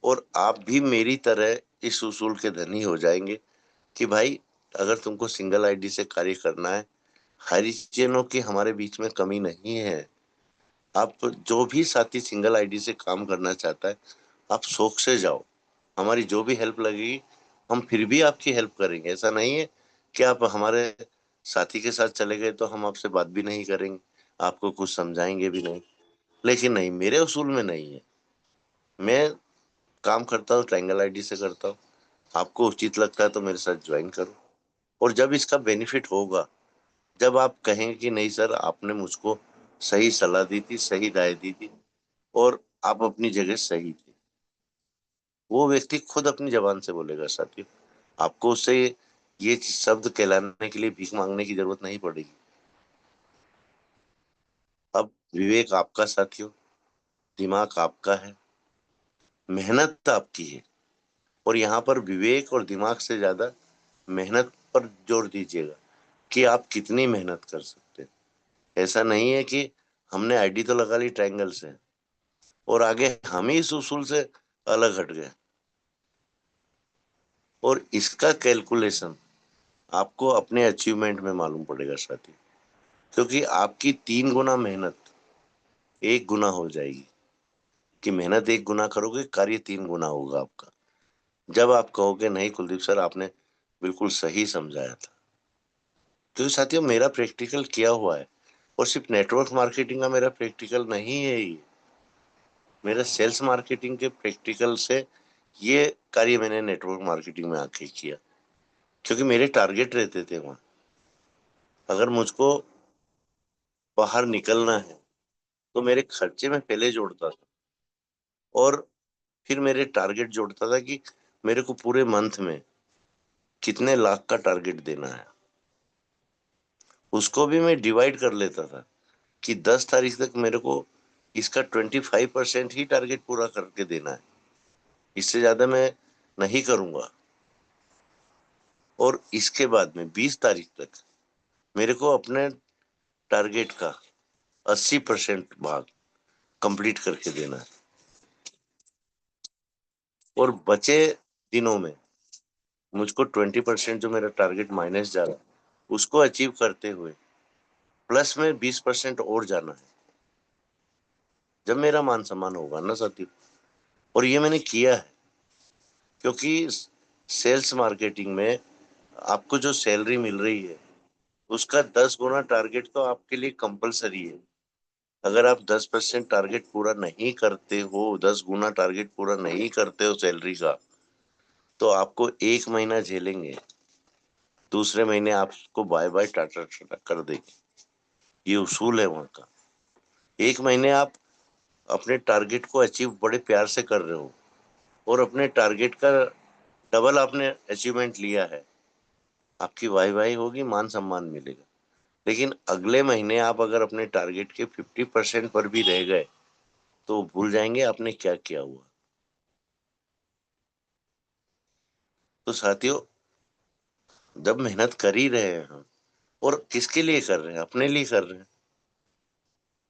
और आप भी मेरी तरह इस उसूल के धनी हो जाएंगे कि भाई अगर तुमको सिंगल आईडी से कार्य करना है, हरिजनों की हमारे बीच में कमी नहीं है। आप जो भी साथी सिंगल आईडी से काम करना चाहता है, आप शौक से जाओ, हमारी जो भी हेल्प लगेगी हम फिर भी आपकी हेल्प करेंगे। ऐसा नहीं है कि आप हमारे साथी के साथ चले गए तो हम आपसे बात भी नहीं करेंगे, आपको कुछ समझाएंगे भी नहीं। लेकिन नहीं, मेरे उसूल में नहीं है। मैं काम करता हूँ ट्रायंगल आईडी से करता हूँ। आपको उचित लगता है तो मेरे साथ ज्वाइन करो। और जब इसका बेनिफिट होगा, जब आप कहेंगे कि नहीं सर आपने मुझको सही सलाह दी थी, सही राय दी थी, और आप अपनी जगह सही थे, वो व्यक्ति खुद अपनी जबान से बोलेगा साथियों। आपको उससे ये शब्द कहलाने के लिए भीख मांगने की जरूरत नहीं पड़ेगी। विवेक आपका साथियों, दिमाग आपका है, मेहनत आपकी है, और यहाँ पर विवेक और दिमाग से ज्यादा मेहनत पर जोर दीजिएगा कि आप कितनी मेहनत कर सकते हैं। ऐसा नहीं है कि हमने आईडी तो लगा ली ट्रायंगल से और आगे हम ही इस उसूल से अलग हट गए, और इसका कैलकुलेशन आपको अपने अचीवमेंट में मालूम पड़ेगा साथी, क्योंकि आपकी 3 गुना मेहनत 1 गुना हो जाएगी, कि मेहनत 1 गुना करोगे, कार्य 3 गुना होगा आपका। जब आप कहोगे नहीं कुलदीप सर आपने बिल्कुल सही समझाया था, क्योंकि साथियों मेरा प्रैक्टिकल किया हुआ है, और सिर्फ नेटवर्क मार्केटिंग का मेरा प्रैक्टिकल नहीं है ये, मेरा सेल्स मार्केटिंग के प्रैक्टिकल से ये कार्य मैंने नेटवर्क मार्केटिंग में आके किया, क्योंकि मेरे टारगेट रहते थे वहां। अगर मुझको बाहर निकलना है तो मेरे खर्चे में पहले जोड़ता था, और फिर मेरे टारगेट जोड़ता था कि मेरे को पूरे मंथ में कितने लाख का टारगेट देना है। उसको भी मैं डिवाइड कर लेता था कि 10 तारीख तक मेरे को इसका 25% ही टारगेट पूरा करके देना है, इससे ज्यादा मैं नहीं करूंगा। और इसके बाद में 20 तारीख तक मेरे को अपने टारगेट का 80% भाग कंप्लीट करके देना है, और बचे दिनों में मुझको 20% जो मेरा टारगेट माइनस जा रहा है उसको अचीव करते हुए प्लस में 20% और जाना है, जब मेरा मान सम्मान होगा ना साथियों। और ये मैंने किया है, क्योंकि सेल्स मार्केटिंग में आपको जो सैलरी मिल रही है उसका 10 गुना टारगेट तो आपके लिए कंपलसरी है। अगर आप 10% टारगेट पूरा नहीं करते हो, 10 गुना टारगेट पूरा नहीं करते हो सैलरी का, तो आपको 1 महीना झेलेंगे, दूसरे महीने आपको बाय बाय टाटा टाटा कर देंगे। ये उसूल है वहां का। 1 महीने आप अपने टारगेट को अचीव बड़े प्यार से कर रहे हो, और अपने टारगेट का डबल आपने अचीवमेंट लिया है, आपकी वाई वाई होगी, मान सम्मान मिलेगा। लेकिन अगले महीने आप अगर अपने टारगेट के 50% पर भी रह गए तो भूल जाएंगे आपने क्या किया हुआ। तो साथियों जब मेहनत कर ही रहे हैं हम, और किसके लिए कर रहे हैं, अपने लिए कर रहे हैं,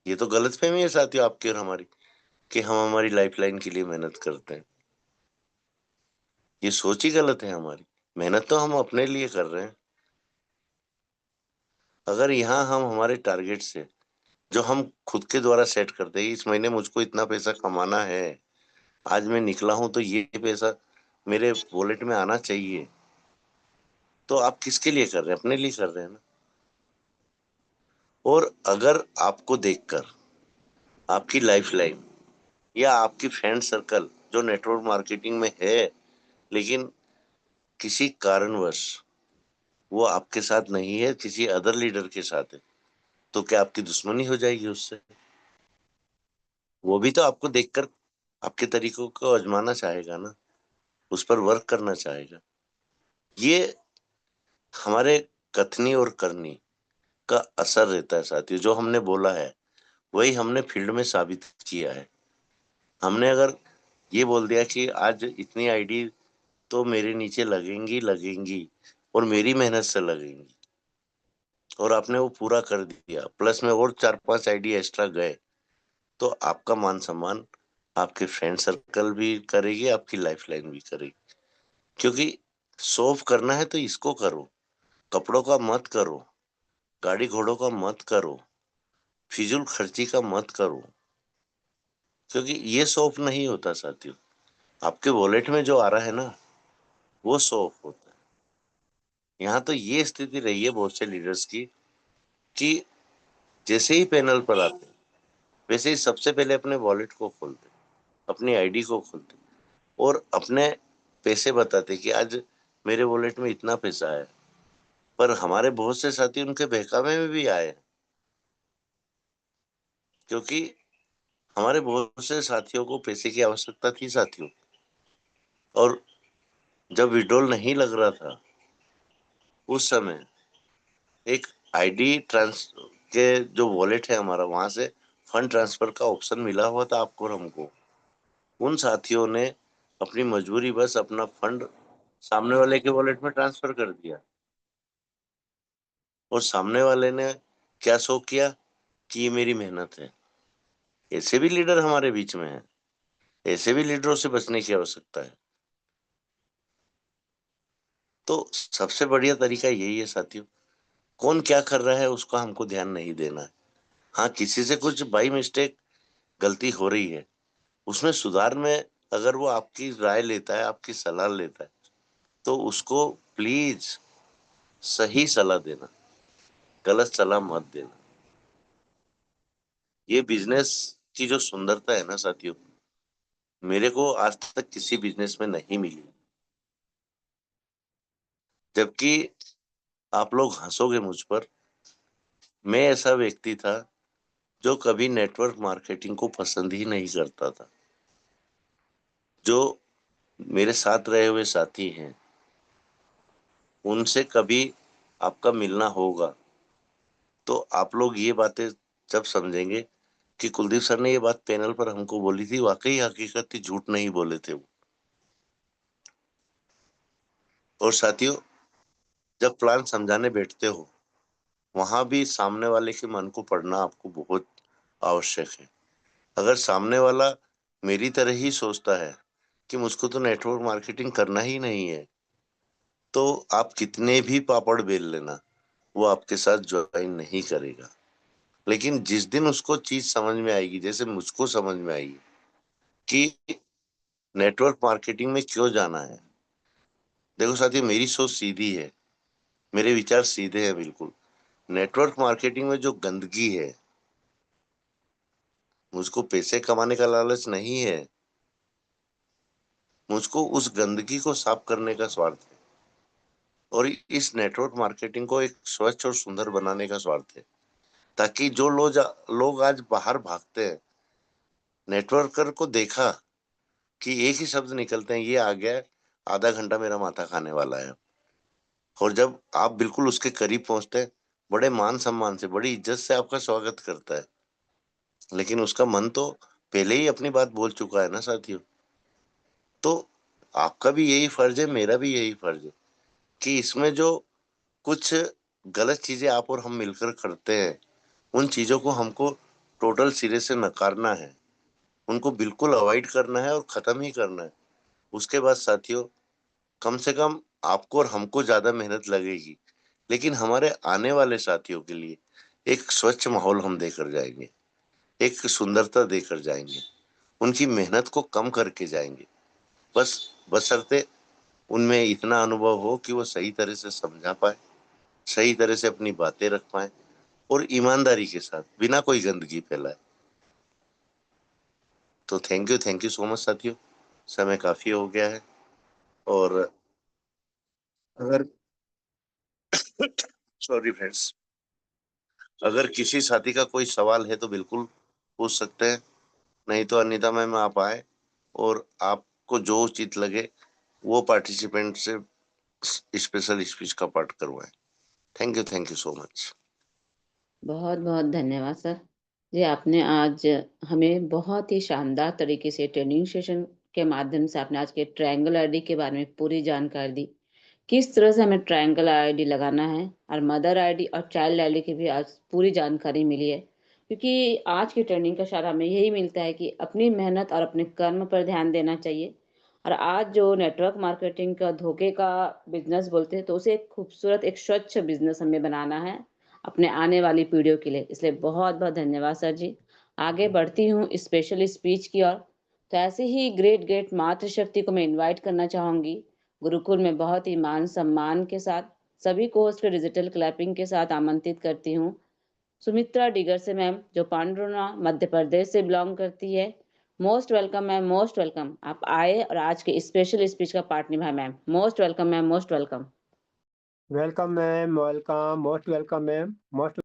ये तो गलतफहमी है साथियों आपकी और हमारी, कि हम हमारी लाइफलाइन के लिए मेहनत करते हैं। ये सोच ही गलत है हमारी। मेहनत तो हम अपने लिए कर रहे हैं। अगर यहाँ हम हमारे टारगेट से जो हम खुद के द्वारा सेट करते हैं, इस महीने मुझको इतना पैसा कमाना है, आज मैं निकला हूं तो ये पैसा मेरे वॉलेट में आना चाहिए, तो आप किसके लिए कर रहे हैं, अपने लिए कर रहे हैं ना। और अगर आपको देखकर आपकी लाइफलाइन या आपकी फ्रेंड सर्कल जो नेटवर्क मार्केटिंग में है लेकिन किसी कारणवश वो आपके साथ नहीं है, किसी अदर लीडर के साथ है, तो क्या आपकी दुश्मनी हो जाएगी उससे? वो भी तो आपको देखकर आपके तरीकों को आजमाना चाहेगा ना, उस पर वर्क करना चाहेगा। ये हमारे कथनी और करनी का असर रहता है साथियों। जो हमने बोला है वही हमने फील्ड में साबित किया है। हमने अगर ये बोल दिया कि आज इतनी आईडी तो मेरे नीचे लगेंगी लगेंगी और मेरी मेहनत से लगेंगी, और आपने वो पूरा कर दिया, प्लस में और 4-5 आईडी एक्स्ट्रा गए, तो आपका मान सम्मान आपके फ्रेंड सर्कल भी करेगी, आपकी लाइफलाइन भी करेगी। क्योंकि शो करना है तो इसको करो, कपड़ों का मत करो, गाड़ी घोड़ों का मत करो, फिजूल खर्ची का मत करो, क्योंकि ये शौक नहीं होता साथियों। आपके वॉलेट में जो आ रहा है ना वो शौक होता है। यहाँ तो ये स्थिति रही है बहुत से लीडर्स की कि जैसे ही पैनल पर आते वैसे ही सबसे पहले अपने वॉलेट को खोलते, अपनी आईडी को खोलते, और अपने पैसे बताते कि आज मेरे वॉलेट में इतना पैसा है। पर हमारे बहुत से साथी उनके बहकावे में भी आए, क्योंकि हमारे बहुत से साथियों को पैसे की आवश्यकता थी साथियों, और जब विड्रॉल नहीं लग रहा था उस समय एक आईडी ट्रांस के जो वॉलेट है हमारा वहां से फंड ट्रांसफर का ऑप्शन मिला हुआ था आपको और हमको। उन साथियों ने अपनी मजबूरी बस अपना फंड सामने वाले के वॉलेट में ट्रांसफर कर दिया, और सामने वाले ने क्या शो किया कि ये मेरी मेहनत है। ऐसे भी लीडर हमारे बीच में है, ऐसे भी लीडरों से बचने की आवश्यकता है। तो सबसे बढ़िया तरीका यही है साथियों, कौन क्या कर रहा है उसका हमको ध्यान नहीं देना है। हाँ, किसी से कुछ बाई मिस्टेक गलती हो रही है, उसमें सुधार में अगर वो आपकी राय लेता है, आपकी सलाह लेता है, तो उसको प्लीज सही सलाह देना, गलत सलाह मत देना। ये बिजनेस की जो सुंदरता है ना साथियों, मेरे को आज तक किसी बिजनेस में नहीं मिली। जबकि आप लोग हंसोगे मुझ पर, मैं ऐसा व्यक्ति था जो कभी नेटवर्क मार्केटिंग को पसंद ही नहीं करता था। जो मेरे साथ रहे हुए साथी हैं, उनसे कभी आपका मिलना होगा तो आप लोग ये बातें जब समझेंगे कि कुलदीप सर ने ये बात पैनल पर हमको बोली थी, वाकई हकीकत थी, झूठ नहीं बोले थे वो। और साथियों, जब प्लान समझाने बैठते हो, वहां भी सामने वाले के मन को पढ़ना आपको बहुत आवश्यक है। अगर सामने वाला मेरी तरह ही सोचता है कि मुझको तो नेटवर्क मार्केटिंग करना ही नहीं है, तो आप कितने भी पापड़ बेल लेना, वो आपके साथ ज्वाइन नहीं करेगा। लेकिन जिस दिन उसको चीज समझ में आएगी, जैसे मुझको समझ में आएगी कि नेटवर्क मार्केटिंग में क्यों जाना है। देखो साथियों, मेरी सोच सीधी है, मेरे विचार सीधे हैं बिल्कुल। नेटवर्क मार्केटिंग में जो गंदगी है, मुझको पैसे कमाने का लालच नहीं है, मुझको उस गंदगी को साफ करने का स्वार्थ है। और इस नेटवर्क मार्केटिंग को एक स्वच्छ और सुंदर बनाने का स्वार्थ है, ताकि जो लोग आज बाहर भागते हैं, नेटवर्कर को देखा कि एक ही शब्द निकलते हैं, ये आ गया, आधा घंटा मेरा माथा खाने वाला है। और जब आप बिल्कुल उसके करीब पहुंचते हैं, बड़े मान सम्मान से, बड़ी इज्जत से आपका स्वागत करता है। लेकिन उसका मन तो पहले ही अपनी बात बोल चुका है ना साथियों। तो आपका भी यही फर्ज है, मेरा भी यही फर्ज है कि इसमें जो कुछ गलत चीजें आप और हम मिलकर करते हैं, उन चीजों को हमको टोटल सिरे से नकारना है, उनको बिल्कुल अवॉइड करना है और खत्म ही करना है। उसके बाद साथियों, कम से कम आपको और हमको ज्यादा मेहनत लगेगी, लेकिन हमारे आने वाले साथियों के लिए एक स्वच्छ माहौल हम देकर जाएंगे, एक सुंदरता देकर जाएंगे, उनकी मेहनत को कम करके जाएंगे। बस बशर्ते उनमें इतना अनुभव हो कि वो सही तरह से समझा पाए, सही तरह से अपनी बातें रख पाए, और ईमानदारी के साथ, बिना कोई गंदगी फैलाए। तो थैंक यू सो मच साथियों, समय काफी हो गया है। और अगर सॉरी फ्रेंड्स, अगर किसी साथी का कोई सवाल है तो बिल्कुल पूछ सकते हैं, नहीं तो अन्यथा मैम आप आए और आपको जो उचित लगे वो पार्टिसिपेंट से स्पेशल स्पीच का पार्ट करवाएं। Thank you so much. बहुत बहुत धन्यवाद सर जी। आपने आज हमें बहुत ही शानदार तरीके से ट्रेनिंग सेशन के माध्यम से आपने आज के ट्रायंगल आईडी के बारे में पूरी जानकारी दी, किस तरह से हमें ट्रायंगल आईडी लगाना है, और मदर आईडी और चाइल्ड आईडी की भी आज पूरी जानकारी मिली है। क्योंकि आज की ट्रेनिंग का सार हमें यही मिलता है कि अपनी मेहनत और अपने कर्म पर ध्यान देना चाहिए। और आज जो नेटवर्क मार्केटिंग का धोखे का बिजनेस बोलते हैं, तो उसे एक खूबसूरत एक स्वच्छ बिजनेस हमें बनाना है अपने आने वाली पीढ़ियों के लिए। इसलिए बहुत बहुत धन्यवाद सर जी। आगे बढ़ती हूँ स्पेशल स्पीच की ओर। तो ऐसे ही ग्रेट ग्रेट मातृशक्ति को मैं इनवाइट करना चाहूंगी गुरुकुल में, बहुत ही मान सम्मान के साथ सभी को होस्ट के डिजिटल क्लैपिंग के साथ आमंत्रित करती हूँ। सुमित्रा डिगर से मैम, जो पांडुना मध्य प्रदेश से बिलोंग करती है। Most welcome ma'am, most welcome, आप आए और आज के स्पेशल स्पीच का पार्ट निभाए ma'am. Most welcome ma'am, most welcome. Welcome ma'am, welcome, most welcome ma'am, most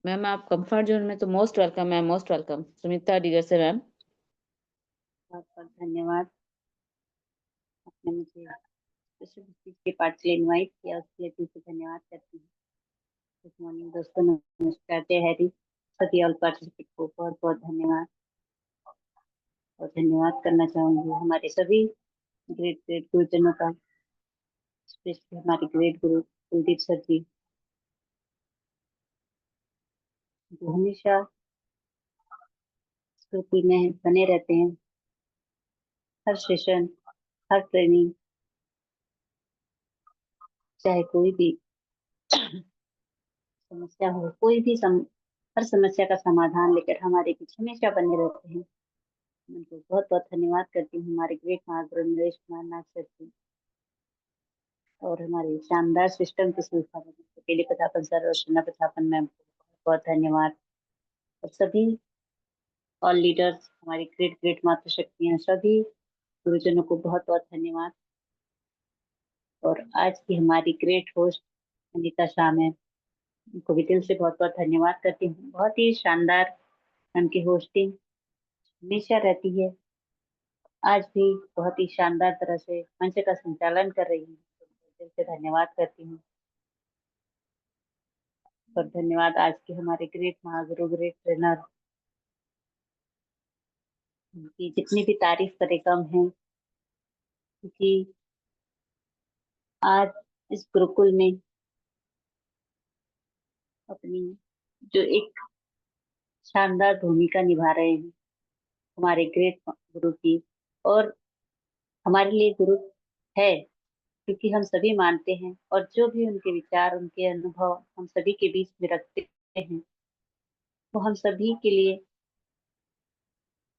ma'am आप कंफर्ट जोन में, तो most welcome ma'am, most welcome. Sumitra digger से मैम। बहुत बहुत धन्यवाद। आपने मुझे स्पेशल स्पीच के पार्ट के लिए इनवाइट किया, उसके लिए दिल से धन्यवाद करती हूँ। गुड मॉर्निंग दोस्तों, नमस्कार, जय हरी। सभी ऑल पार्टिसिपेंट को बहुत बहुत धन्यवाद। और धन्यवाद करना चाहूंगी हमारे सभी ग्रेट ग्रेट गुरुजनों का, स्पेशली हमारे ग्रेट गुरु कुलदीप सर जी, जो हमेशा स्फूर्ति में बने रहते हैं। हर सेशन, हर ट्रेनिंग, चाहे कोई भी समस्या हो, हर समस्या का समाधान लेकर हमारे बीच हमेशा बने रहते हैं। उनको बहुत बहुत धन्यवाद करती हूँ, हमारे ग्रेट महागुरु नरेश कुमार नाथ सर जी, और हमारे शानदार सिस्टम की सुविधा केली प्रतापन सर और शना प्रतापन मैम को बहुत बहुत धन्यवाद। और सभी ऑल लीडर्स, हमारी ग्रेट ग्रेट मातृशक्तियाँ, सभी गुरुजनों को बहुत बहुत धन्यवाद। और आज की हमारी great host Anita Shah ma'am, उनको भी दिल से बहुत बहुत धन्यवाद करती हूँ। बहुत ही शानदार उनकी होस्टिंग हमेशा रहती है, आज भी बहुत ही शानदार तरह से मंच का संचालन कर रही हूँ। दिल से धन्यवाद करती हूँ। और धन्यवाद आज के हमारे ग्रेट महागुरु, ग्रेट ट्रेनर, उनकी जितनी भी तारीफ करे कम है, क्योंकि आज इस गुरुकुल में अपनी जो एक शानदार भूमिका निभा रहे हैं हमारे ग्रेट गुरु की, और हमारे लिए गुरु है क्योंकि हम सभी मानते हैं, और जो भी उनके विचार, उनके अनुभव हम सभी के बीच में रखते हैं, वो हम सभी के लिए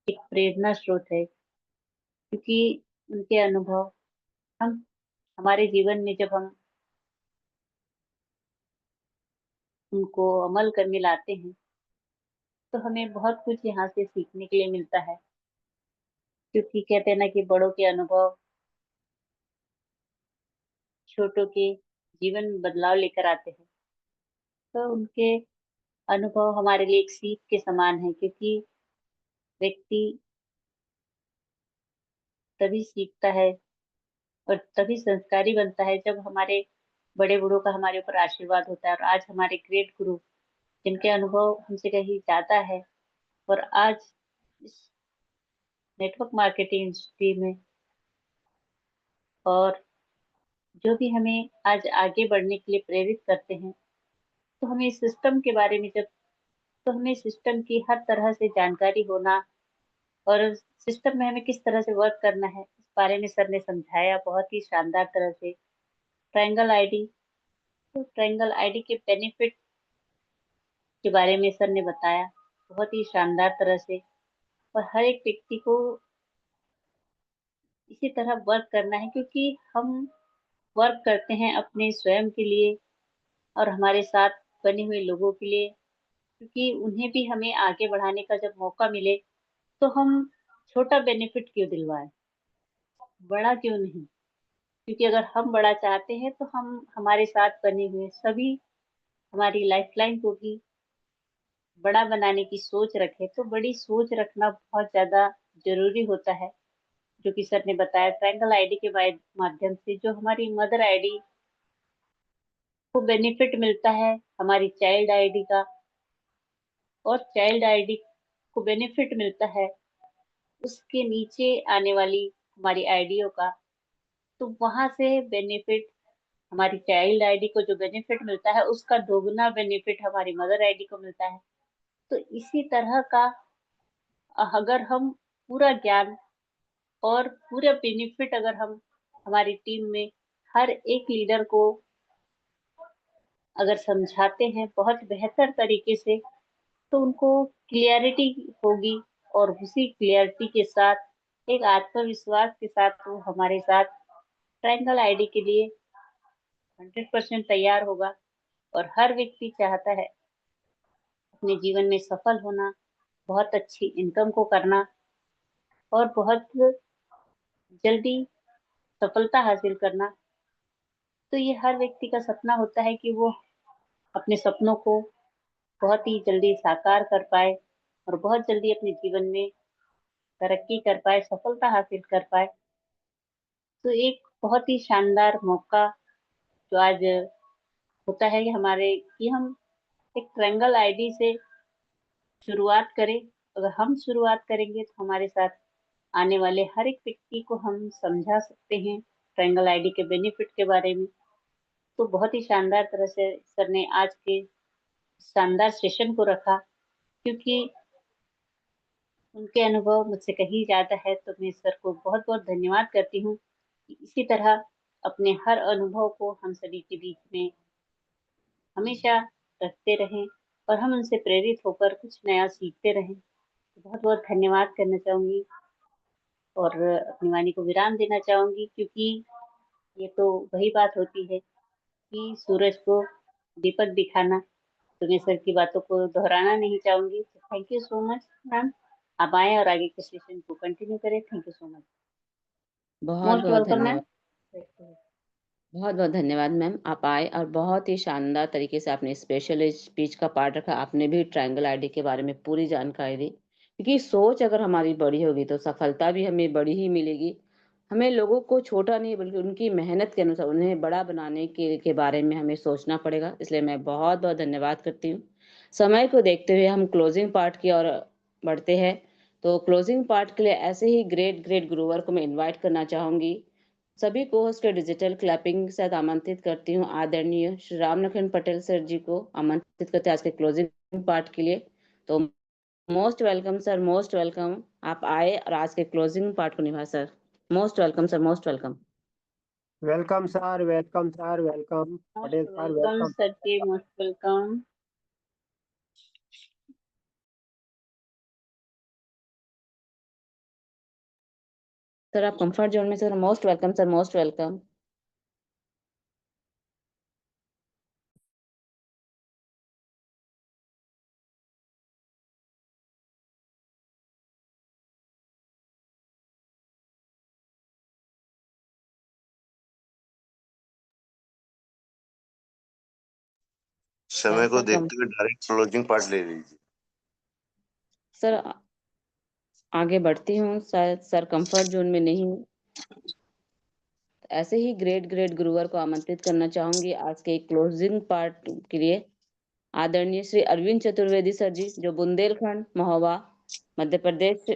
एक प्रेरणा स्रोत है। क्योंकि उनके अनुभव हम हमारे जीवन में जब हम उनको अमल करने लाते हैं, तो हमें बहुत कुछ यहाँ से सीखने के लिए मिलता है। क्योंकि कहते हैं ना कि बड़ों के अनुभव छोटों के जीवन में बदलाव लेकर आते हैं। तो उनके अनुभव हमारे लिए एक सीख के समान है, क्योंकि व्यक्ति तभी सीखता है और तभी संस्कारी बनता है जब हमारे बड़े बूढ़ों का हमारे ऊपर आशीर्वाद होता है। और आज हमारे ग्रेट गुरु, जिनके अनुभव हमसे कहीं ज्यादा है, और आज इस नेटवर्क मार्केटिंग इंडस्ट्री में, और जो भी हमें आज आगे बढ़ने के लिए प्रेरित करते हैं, तो हमें इस सिस्टम के बारे में तो हमें सिस्टम की हर तरह से जानकारी होना, और सिस्टम में हमें किस तरह से वर्क करना है, इस बारे में सर ने समझाया बहुत ही शानदार तरह से। ट्रायंगल आईडी, तो ट्रायंगल आईडी के बेनिफिट के बारे में सर ने बताया बहुत ही शानदार तरह से। और हर एक व्यक्ति को इसी तरह वर्क करना है, क्योंकि हम वर्क करते हैं अपने स्वयं के लिए और हमारे साथ बने हुए लोगों के लिए। क्योंकि उन्हें भी हमें आगे बढ़ाने का जब मौका मिले, तो हम छोटा बेनिफिट क्यों दिलवाएं, बड़ा क्यों नहीं। क्योंकि अगर हम बड़ा चाहते हैं, तो हम हमारे साथ बने हुए सभी हमारी लाइफलाइन को भी बड़ा बनाने की सोच रखें। तो बड़ी सोच रखना बहुत ज्यादा जरूरी होता है, जो कि सर ने बताया। ट्रायंगल आईडी के माध्यम से जो हमारी मदर आईडी को बेनिफिट मिलता है, हमारी चाइल्ड आईडी का, और चाइल्ड आईडी को बेनिफिट मिलता है उसके नीचे आने वाली हमारी आईडियों का। तो वहां से बेनिफिट, हमारी चाइल्ड आईडी को जो बेनिफिट मिलता है, उसका दोगुना बेनिफिट हमारी मदर आईडी को मिलता है। तो इसी तरह का अगर हम पूरा ज्ञान और पूरा बेनिफिट अगर हम हमारी टीम में हर एक लीडर को अगर समझाते हैं बहुत बेहतर तरीके से, तो उनको क्लियरिटी होगी, और उसी क्लियरिटी के साथ एक आत्मविश्वास के साथ वो हमारे साथ ट्रायंगल आईडी के लिए 100% तैयार होगा। और हर व्यक्ति चाहता है अपने जीवन में सफल होना, बहुत अच्छी इनकम को करना, और बहुत जल्दी सफलता हासिल करना। तो ये हर व्यक्ति का सपना होता है कि वो अपने सपनों को बहुत ही जल्दी साकार कर पाए, और बहुत जल्दी अपने जीवन में तरक्की कर पाए, सफलता हासिल कर पाए। तो एक बहुत ही शानदार मौका जो आज होता है कि हम एक ट्रायंगल आईडी से शुरुआत करें। अगर हम शुरुआत करेंगे तो हमारे साथ आने वाले हर एक व्यक्ति को हम समझा सकते हैं ट्रायंगल आईडी के बेनिफिट के बारे में। तो बहुत ही शानदार तरह से सर ने आज के शानदार सेशन को रखा, क्योंकि उनके अनुभव मुझसे कहीं ज्यादा है। तो मैं सर को बहुत बहुत धन्यवाद करती हूँ कि इसी तरह अपने हर अनुभव को हम सभी के बीच में हमेशा रखते रहें और हम उनसे प्रेरित होकर कुछ नया सीखते रहें। तो बहुत बहुत धन्यवाद करना चाहूंगी और अपनी वाणी को विराम देना चाहूंगी, क्योंकि ये तो वही बात होती है कि सूरज को दीपक दिखाना। तो मैं सर की बातों को दोहराना नहीं चाहूंगी। Thank you so much ma'am. आप आए और आगे के सेशन को कंटिन्यू करें। Thank you so much. बहुत मोस्ट बहुत वेलकम मैम। धन्यवाद। बहुत बहुत धन्यवाद मैम, आप आए और बहुत ही शानदार तरीके से आपने स्पेशल स्पीच का पार्ट रखा। आपने भी ट्रायंगल आईडी के बारे में पूरी जानकारी दी, क्योंकि सोच अगर हमारी बड़ी होगी तो सफलता भी हमें बड़ी ही मिलेगी। हमें लोगों को छोटा नहीं बल्कि उनकी मेहनत के अनुसार उन्हें बड़ा बनाने के बारे में हमें सोचना पड़ेगा। इसलिए मैं बहुत बहुत धन्यवाद करती हूँ। समय को देखते हुए हम क्लोजिंग पार्ट की ओर बढ़ते हैं। तो क्लोजिंग पार्ट के लिए ऐसे ही ग्रेट ग्रेट गुरुवर को मैं इन्वाइट करना चाहूंगी। सभी को होस्ट के डिजिटल क्लैपिंग के साथ आमंत्रित करती हूँ। आदरणीय श्री रामलखन पटेल सर जी को आमंत्रित करते हैं आज के क्लोजिंग पार्ट के लिए। तो most welcome sir, most welcome. आप आए और आज के क्लोजिंग पार्ट को निभा sir. Most welcome sir, most welcome. Welcome sir, welcome sir, welcome Patel most sir, welcome welcome. Sir ji, most welcome. Sir आप कंफर्ट जोन में sir, most welcome sir, most welcome. समय को सर देखते हुए डायरेक्ट क्लोजिंग पार्ट ले लीजिए। Sir आगे बढ़ती हूँ। सर कंफर्ट जोन में नहीं हूँ। ऐसे ही ग्रेट ग्रेट गुरुवर को आमंत्रित करना चाहूंगी आज के क्लोजिंग पार्ट के लिए। आदरणीय श्री अरविंद चतुर्वेदी सर जी, जो बुंदेलखंड महोबा मध्य प्रदेश से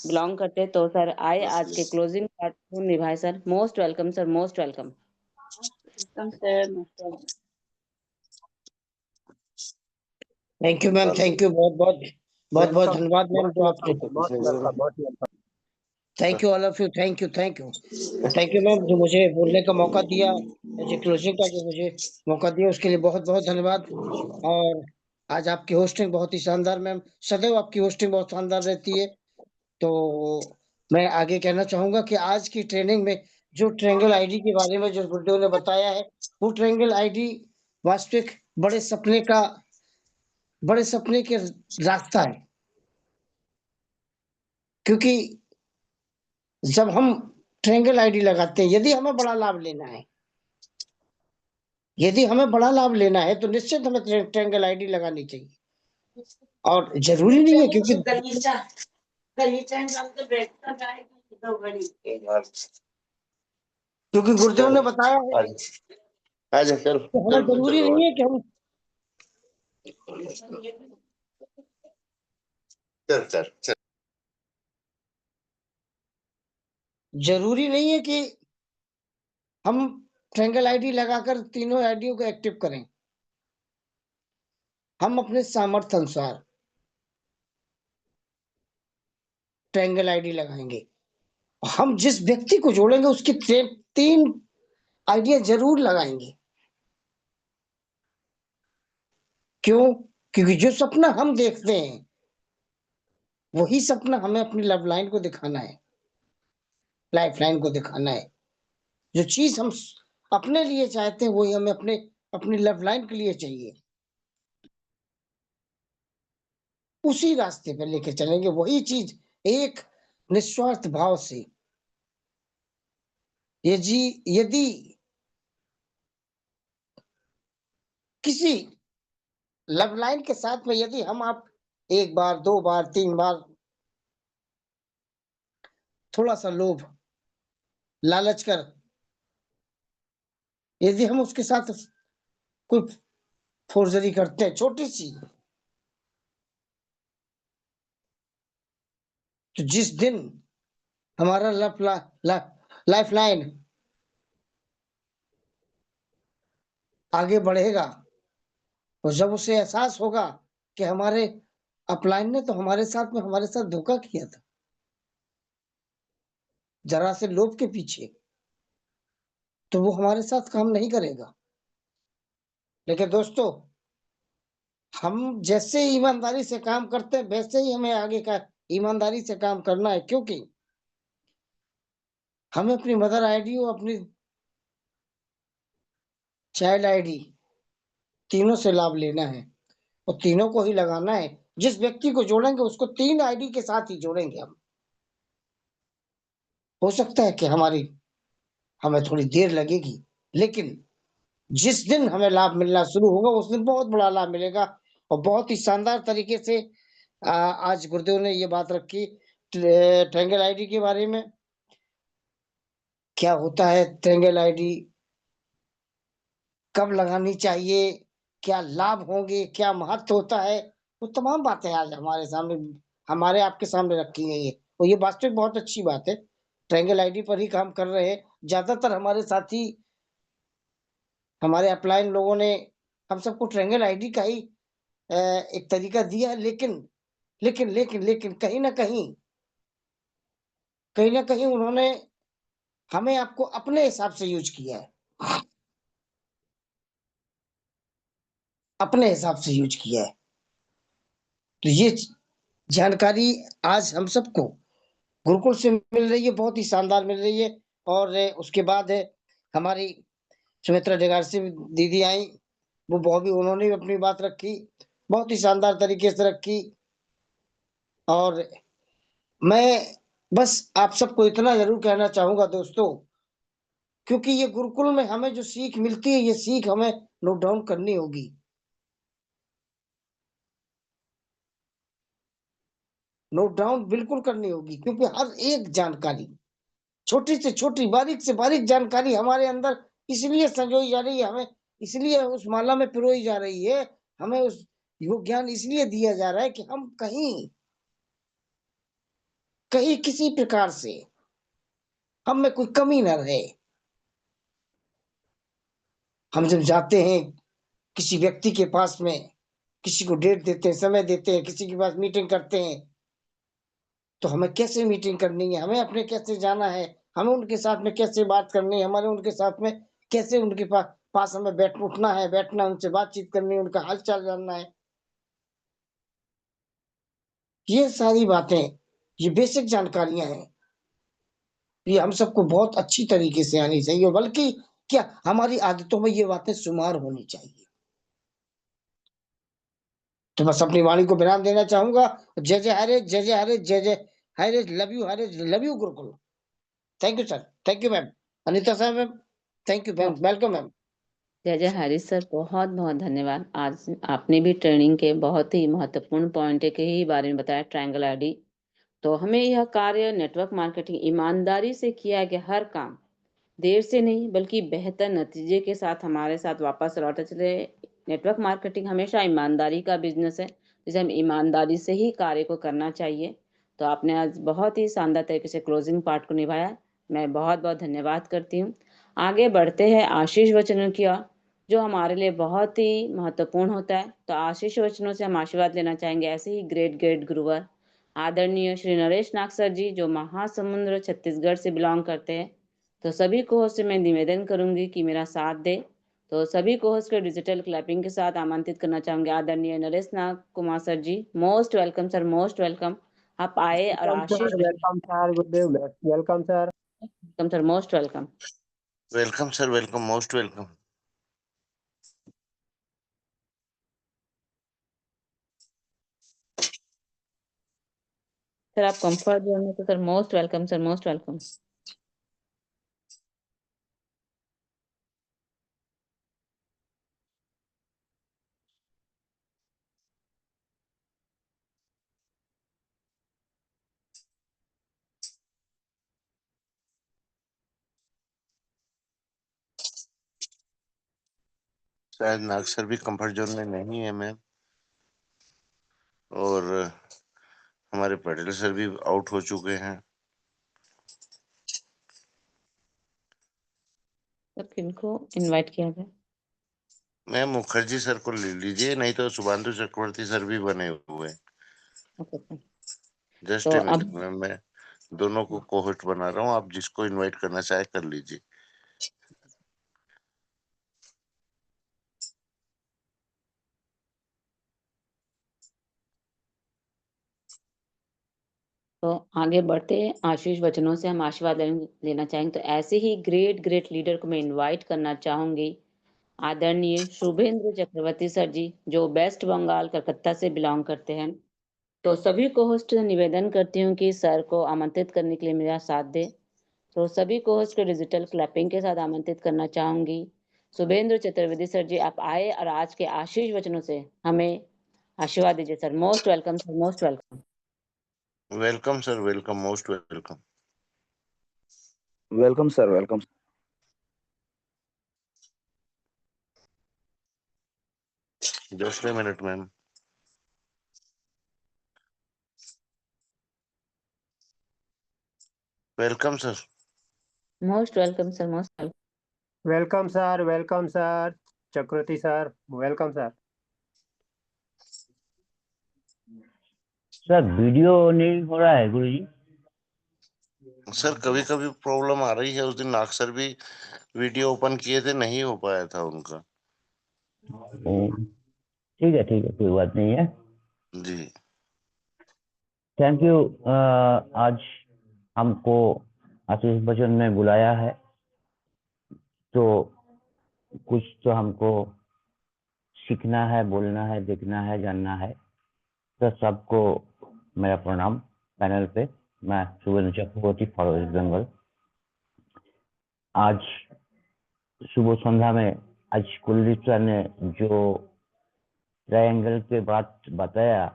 बिलोंग करते हैं। तो सर आए आज के क्लोजिंग पार्ट को निभाए sir. Most welcome sir, most welcome. Welcome sir, most welcome. Thank you ma'am, thank you. बहुत बहुत वेलकम, धन्यवाद मैम मोस्ट जो वेलकम आपने। Sir, most welcome, most welcome. Thank you all of you, thank you, thank you, thank you ma'am जो मुझे बोलने का मौका दिया, मुझे क्लोजिंग का जो मुझे मौका दिया उसके लिए बहुत बहुत धन्यवाद। और आज आपकी होस्टिंग बहुत ही शानदार मैम, सदैव आपकी होस्टिंग बहुत शानदार रहती है। तो मैं आगे कहना चाहूंगा कि आज की ट्रेनिंग में जो ट्रायंगल आईडी के बारे में जो गुरुदेव ने बताया है, वो ट्रायंगल आईडी वास्तविक बड़े सपने के रास्ता है। क्योंकि जब हम ट्रायंगल आईडी लगाते हैं, यदि हमें बड़ा लाभ लेना है तो निश्चित हमें ट्रायंगल आईडी लगानी चाहिए। और जरूरी नहीं है क्योंकि गुरुदेव ने बताया है आजा चल कि हमें जरूरी नहीं है कि हम चल। जरूरी नहीं है कि हम ट्रायंगल आईडी लगाकर तीनों आईडियों को एक्टिव करें। हम अपने सामर्थ्य अनुसार ट्रायंगल आईडी लगाएंगे। हम जिस व्यक्ति को जोड़ेंगे उसकी 3 आइडिया जरूर लगाएंगे। क्यों? क्योंकि जो सपना हम देखते हैं वही सपना हमें अपनी लव लाइन को दिखाना है, लाइफ लाइन को दिखाना है। जो चीज हम अपने लिए चाहते हैं वही हमें अपनी लव लाइन के लिए चाहिए। उसी रास्ते पर लेके चलेंगे, वही चीज एक निस्वार्थ भाव से। यदि किसी लव लाइन के साथ में यदि आप 1 बार 2 बार 3 बार थोड़ा सा लोभ लालच कर, यदि हम उसके साथ कोई फोर्जरी करते हैं छोटी सी, तो जिस दिन हमारा लाइफ लाइन आगे बढ़ेगा, और जब उसे एहसास होगा कि हमारे अपलाइन ने तो हमारे साथ धोखा किया था, जरा से लोभ के पीछे, तो वो हमारे साथ काम नहीं करेगा। लेकिन दोस्तों, हम जैसे ईमानदारी से काम करते हैं वैसे ही हमें आगे का ईमानदारी से काम करना है, क्योंकि हमें अपनी मदर आईडी और अपनी चाइल्ड आईडी तीनों से लाभ लेना है, और तीनों को ही लगाना है। जिस व्यक्ति को जोड़ेंगे उसको 3 आईडी के साथ ही जोड़ेंगे हम। हो सकता है कि हमें थोड़ी देर लगेगी, लेकिन जिस दिन हमें लाभ मिलना शुरू होगा उस दिन बहुत बड़ा लाभ मिलेगा। और बहुत ही शानदार तरीके से आज गुरुदेव ने ये बात रखी ट्रायंगल आईडी के बारे में। क्या होता है ट्रायंगल आईडी, कब लगानी चाहिए, क्या लाभ होंगे, क्या महत्व होता है, वो तमाम बातें आज हमारे आपके सामने रखी गई है। और ये वास्तविक बहुत अच्छी बात है, ट्रायंगल आईडी पर ही काम कर रहे हैं। ज्यादातर हमारे साथी, हमारे अपलाइन लोगों ने हम सबको ट्रायंगल आईडी का ही एक तरीका दिया है, लेकिन कहीं ना कहीं उन्होंने हमें आपको अपने हिसाब से यूज किया है, अपने हिसाब से यूज किया है। तो ये जानकारी आज हम सबको गुरुकुल से मिल रही है, बहुत ही शानदार मिल रही है। और उसके बाद है हमारी सुमित्रा जगारसी दीदी आई, उन्होंने भी अपनी बात रखी, बहुत ही शानदार तरीके से रखी। और मैं बस आप सबको इतना जरूर कहना चाहूंगा दोस्तों, क्योंकि ये गुरुकुल में हमें जो सीख मिलती है, ये सीख हमें नोट डाउन करनी होगी। नोट डाउन बिल्कुल करनी होगी, क्योंकि हर एक जानकारी, छोटी से छोटी, बारीक से बारीक जानकारी हमारे अंदर इसलिए संजोई जा रही है, हमें इसलिए उस माला में पिरोई जा रही है, हमें उस योग ज्ञान इसलिए दिया जा रहा है कि हम कहीं कहीं किसी प्रकार से हम में कोई कमी ना रहे। हम जब जाते हैं किसी व्यक्ति के पास में, किसी को डेट देते हैं, समय देते हैं, किसी के पास मीटिंग करते हैं, तो हमें कैसे मीटिंग करनी है, हमें अपने कैसे जाना है, हमें उनके साथ में कैसे बात करनी है, हमारे उनके साथ में कैसे उनके पास हमें उठना है, बैठना, उनसे बातचीत करनी है, उनका हालचाल जानना है। ये सारी बातें, ये बेसिक जानकारियां हैं, ये हम सबको बहुत अच्छी तरीके से आनी चाहिए, बल्कि क्या हमारी आदतों में ये बातें शुमार होनी चाहिए। तो बस अपनी वाणी को विराम देना चाहूंगा। जय जय हरे, जय जय हरे, जय जय हरे, हरे, love you Gurukul. Thank you sir, thank you ma'am, Anita sir ma'am, thank you ma'am, welcome ma'am. जय जय हरीश सर, बहुत बहुत धन्यवाद। आज आपने भी ट्रेनिंग के बहुत ही महत्वपूर्ण पॉइंट के ही बारे में बताया, ट्रायंगल आईडी। तो हमें यह कार्य नेटवर्क मार्केटिंग ईमानदारी से किया गया हर काम देर से नहीं बल्कि बेहतर नतीजे के साथ हमारे साथ वापस लौटे चले। नेटवर्क मार्केटिंग हमेशा ईमानदारी का बिजनेस है, जिसे हम ईमानदारी से ही कार्य को करना चाहिए। तो आपने आज बहुत ही शानदार तरीके से क्लोजिंग पार्ट को निभाया, मैं बहुत बहुत धन्यवाद करती हूँ। आगे बढ़ते हैं आशीष वचनों की ओर, जो हमारे लिए बहुत ही महत्वपूर्ण होता है। तो आशीष वचनों से हम आशीर्वाद लेना चाहेंगे ऐसे ही ग्रेट ग्रेट गुरुवर आदरणीय श्री नरेश नाग सर जी, जो महासमुंद्र छत्तीसगढ़ से बिलोंग करते हैं। तो सभी को से मैं निवेदन करूंगी कि मेरा साथ दे। तो सभी को के डिजिटल क्लैपिंग के साथ आमंत्रित करना चाहूंगे आदरणीय Naresh Nag Kumar sir ji. Most welcome sir, most welcome. आप आए और आशीष वेलकम सर, गुरुदेव, welcome sir. Welcome sir, most welcome. Welcome sir, welcome, most welcome. Sir आप कंफर्ट जोन में, तो sir most welcome sir, most welcome. शायद नाग सर भी कंफर्ट जोन में नहीं है मैम, और हमारे पटेल सर भी आउट हो चुके हैं। तो किनको इनवाइट किया जाए? मैम मुखर्जी सर को ले लीजिए, नहीं तो शुभांशु चक्रवर्ती सर भी बने हुए हैं। Okay sir. जस्ट तो ए मिनट अब मैम, मैं दोनों को कोहोस्ट बना रहा हूँ, आप जिसको इनवाइट करना चाहे कर लीजिए। तो आगे बढ़ते आशीष वचनों से हम आशीर्वाद लेना चाहेंगे। तो ऐसे ही ग्रेट लीडर को मैं इनवाइट करना चाहूंगी, आदरणीय शुभेंद्र चक्रवर्ती सर जी, जो वेस्ट बंगाल कलकत्ता से बिलोंग करते हैं। तो सभी को होस्ट निवेदन करती हूँ कि सर को आमंत्रित करने के लिए मेरा साथ दे। तो सभी को होस्ट को डिजिटल क्लैपिंग के साथ आमंत्रित करना चाहूंगी। शुभेंद्र चतुर्वेदी सर जी, आप आए और आज के आशीष वचनों से हमें आशीर्वाद दीजिए sir. Most welcome sir, most welcome. Welcome sir, welcome, most welcome. Welcome sir, welcome. Just a minute ma'am. Welcome sir. Most welcome sir, most welcome. Welcome sir Chakraborty sir, welcome sir. Sir video नहीं हो रहा है गुरुजी। Sir कभी कभी problem आ रही है, उस दिन नाग सर भी वीडियो ओपन किए थे, नहीं हो पाया था उनका। ठीक है, कोई बात नहीं है जी। Thank you. आज हमको आशीष बचन में बुलाया है, तो कुछ तो हमको सीखना है, बोलना है, देखना है, जानना है। तो सबको मेरा प्रणाम। पैनल पे मैं शुभेंद्र चक्रवर्ती, फॉर वेस्ट बंगाल। आज सुबह संध्या में आज कुलदीप सर ने जो ट्रायंगल के बात बताया,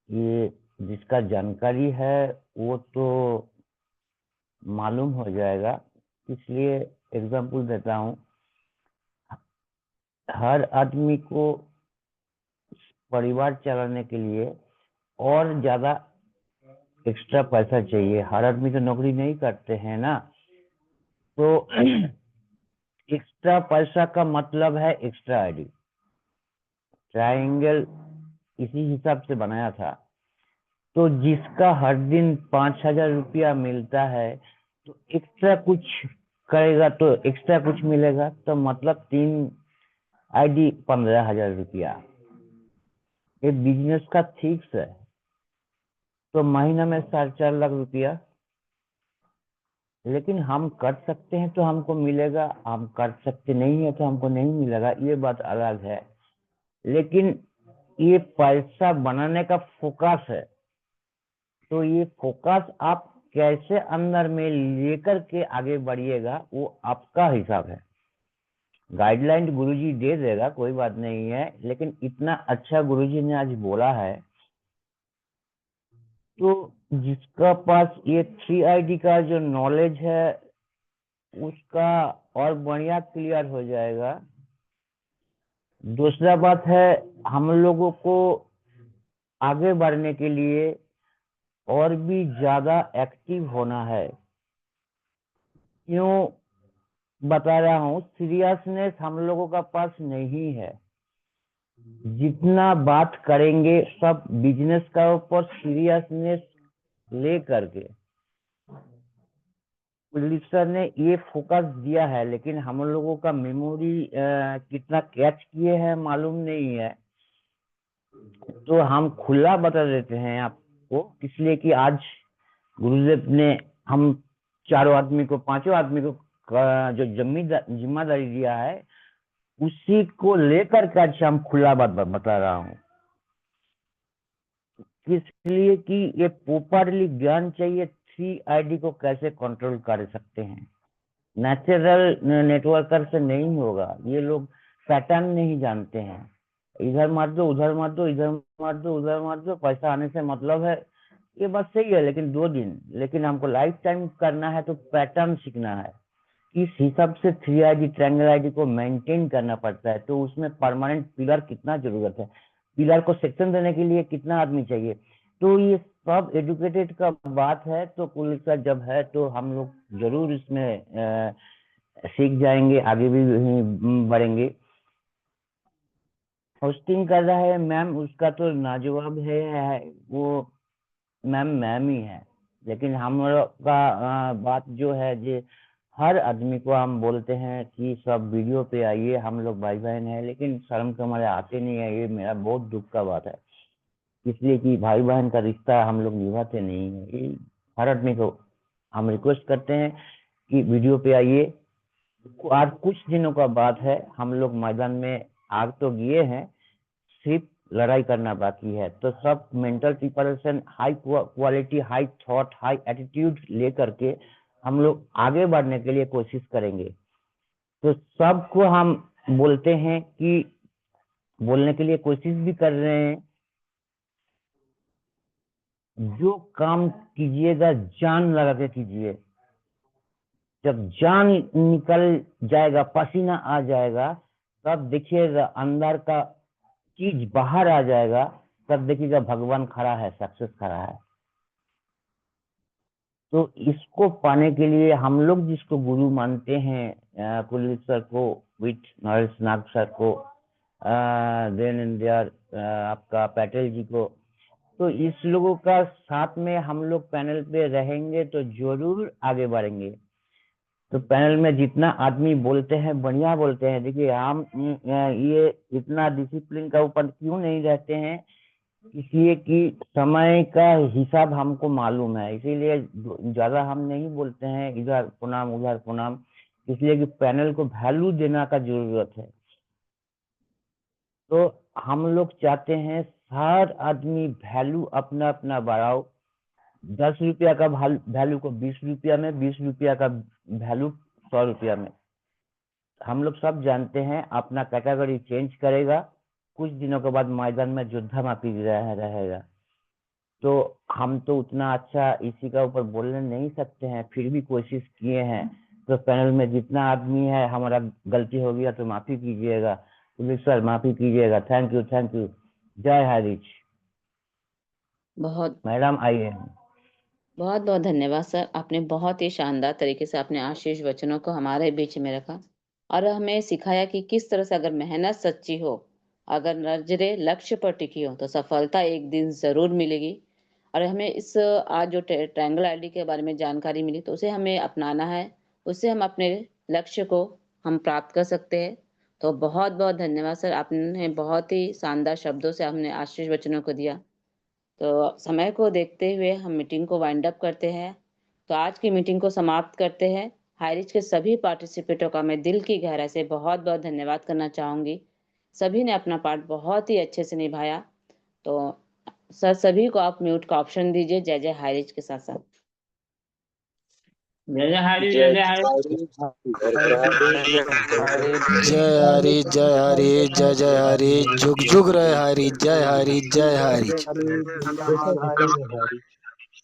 ये जिसका जानकारी है वो तो मालूम हो जाएगा। इसलिए एग्जाम्पल देता हूँ, हर आदमी को परिवार चलाने के लिए और ज्यादा एक्स्ट्रा पैसा चाहिए। हर आदमी तो नौकरी नहीं करते हैं ना, तो एक्स्ट्रा पैसा का मतलब है एक्स्ट्रा आईडी। ट्रायंगल इसी हिसाब से बनाया था। तो जिसका हर दिन 5,000 रुपया मिलता है, तो एक्स्ट्रा कुछ करेगा तो एक्स्ट्रा कुछ मिलेगा, तो मतलब 3 आईडी 15,000 रुपया। ये बिजनेस का फिक्स है, तो महीना में 4.5 लाख रुपया। लेकिन हम कर सकते हैं तो हमको मिलेगा, हम कर सकते नहीं है तो हमको नहीं मिलेगा, ये बात अलग है। लेकिन ये पैसा बनाने का फोकस है, तो ये फोकस आप कैसे अंदर में लेकर के आगे बढ़िएगा, वो आपका हिसाब है। गाइडलाइन गुरुजी दे देगा, कोई बात नहीं है, लेकिन इतना अच्छा गुरुजी ने आज बोला है, तो जिसका पास ये 3 आईडी का जो नॉलेज है उसका और बढ़िया क्लियर हो जाएगा। दूसरा बात है, हम लोगों को आगे बढ़ने के लिए और भी ज्यादा एक्टिव होना है। क्यों बता रहा हूँ, सीरियसनेस हम लोगों का पास नहीं है। जितना बात करेंगे सब बिजनेस का ऊपर सीरियसनेस ले करके। पुलिस सर ने ये फोकस दिया है, लेकिन हम लोगों का मेमोरी कितना कैच किए हैं मालूम नहीं है, तो हम खुला बता देते हैं आपको, इसलिए कि आज गुरुदेव ने हम चारों आदमी को, पांचों आदमी को जो जिम्मेदारी दिया है, उसी को लेकर के आज हम खुला बात बता रहा हूँ। इसलिए कि ये प्रॉपरली ज्ञान चाहिए 3 आईडी को कैसे कंट्रोल कर सकते हैं। नेचुरल नेटवर्कर से नहीं होगा, ये लोग पैटर्न नहीं जानते हैं। इधर मार दो, उधर मार दो, इधर मार दो, उधर मार दो, पैसा आने से मतलब है, ये बात सही है, लेकिन 2 दिन। लेकिन हमको लाइफ टाइम करना है तो पैटर्न सीखना है। किस हिसाब से 3 ID ट्रायंगल आईडी को मेंटेन करना पड़ता है, तो उसमें परमानेंट पिलर कितना जरूरत है, पिलर को सेक्शन देने के लिए कितना आदमी चाहिए, तो ये सब एजुकेटेड का बात है। तो पुलिस का जब है तो हम लोग जरूर इसमें सीख जाएंगे, आगे भी बढ़ेंगे। होस्टिंग कर रहा है मैम, उसका तो नाजवाब है वो मैम ही है, लेकिन हम लोग का बात जो है जे हर आदमी को हम बोलते हैं कि सब वीडियो पे आइए, हम लोग भाई बहन हैं, लेकिन शर्म के हमारे आते नहीं है। ये मेरा बहुत दुख का बात है, इसलिए कि भाई बहन का रिश्ता हम लोग निभाते नहीं है। ये हर आदमी को हम रिक्वेस्ट करते हैं कि वीडियो पे आइए। आज कुछ दिनों का बात है, हम लोग मैदान में आग तो गए हैं, सिर्फ लड़ाई करना बाकी है। तो सब mental preparation, high quality, high thought, high attitude लेकर के हम लोग आगे बढ़ने के लिए कोशिश करेंगे। तो सबको हम बोलते हैं कि बोलने के लिए कोशिश भी कर रहे हैं, जो काम कीजिएगा जान लगा के कीजिए। जब जान निकल जाएगा, पसीना आ जाएगा, तब देखिएगा अंदर का चीज बाहर आ जाएगा, तब देखिएगा भगवान खड़ा है, सक्सेस खड़ा है। तो इसको पाने के लिए हम लोग जिसको गुरु मानते हैं, कुलदीप सर को, विथ नरेश नाग सर को, देन इंडिया आपका पटेल जी को, तो इस लोगों का साथ में हम लोग पैनल पे रहेंगे तो जरूर आगे बढ़ेंगे। तो पैनल में जितना आदमी बोलते हैं, बढ़िया बोलते हैं। देखिए हम ये इतना डिसिप्लिन का ऊपर क्यों नहीं रहते हैं, इसलिए कि समय का हिसाब हमको मालूम है, इसीलिए ज्यादा हम नहीं बोलते हैं, इधर प्रणाम उधर प्रणाम, इसलिए कि पैनल को वैल्यू देना का जरूरत है। तो हम लोग चाहते हैं हर आदमी वैल्यू अपना अपना बढ़ाओ। 10 रुपया का वैल्यू को 20 रुपया में, 20 रुपया का वैल्यू 100 रुपया में। हम लोग सब जानते हैं अपना कैटेगरी चेंज करेगा, कुछ दिनों के बाद मैदान में योद्धा मापी रहेगा। तो हम तो उतना अच्छा इसी का ऊपर बोलने नहीं सकते हैं, फिर भी कोशिश किए हैं। तो पैनल में जितना आदमी है, हमारा गलती हो गया तो माफी कीजिएगा, पुलिस सर माफी कीजिएगा। Thank you, thank you. जय हरीश। बहुत मैडम आइए। बहुत बहुत धन्यवाद सर, आपने बहुत ही शानदार तरीके से अपने आशीष वचनों को हमारे बीच में रखा और हमें सिखाया कि किस तरह से अगर मेहनत सच्ची हो, अगर नजरें लक्ष्य पर टिकी हो, तो सफलता एक दिन जरूर मिलेगी। और हमें इस आज जो ट्रायंगल आईडी के बारे में जानकारी मिली, तो उसे हमें अपनाना है, उससे हम अपने लक्ष्य को हम प्राप्त कर सकते हैं। तो बहुत बहुत धन्यवाद सर, आपने बहुत ही शानदार शब्दों से हमने आशीष वचनों को दिया। तो समय को देखते हुए हम मीटिंग को वाइंड अप करते हैं। तो आज की मीटिंग को समाप्त करते हैं। हाईरिच के सभी पार्टिसिपेटरों का मैं दिल की गहराई से बहुत बहुत धन्यवाद करना चाहूंगी। सभी ने अपना पार्ट बहुत ही अच्छे से निभाया। तो सर सभी को आप म्यूट का ऑप्शन दीजिए। जय जय हाईरिच के साथ साथ जय जय हरी, जय जय हरी, जय हरि जय हरि जय जय हरि, जुग जुग रहे हरि, जय हरि जय हरि।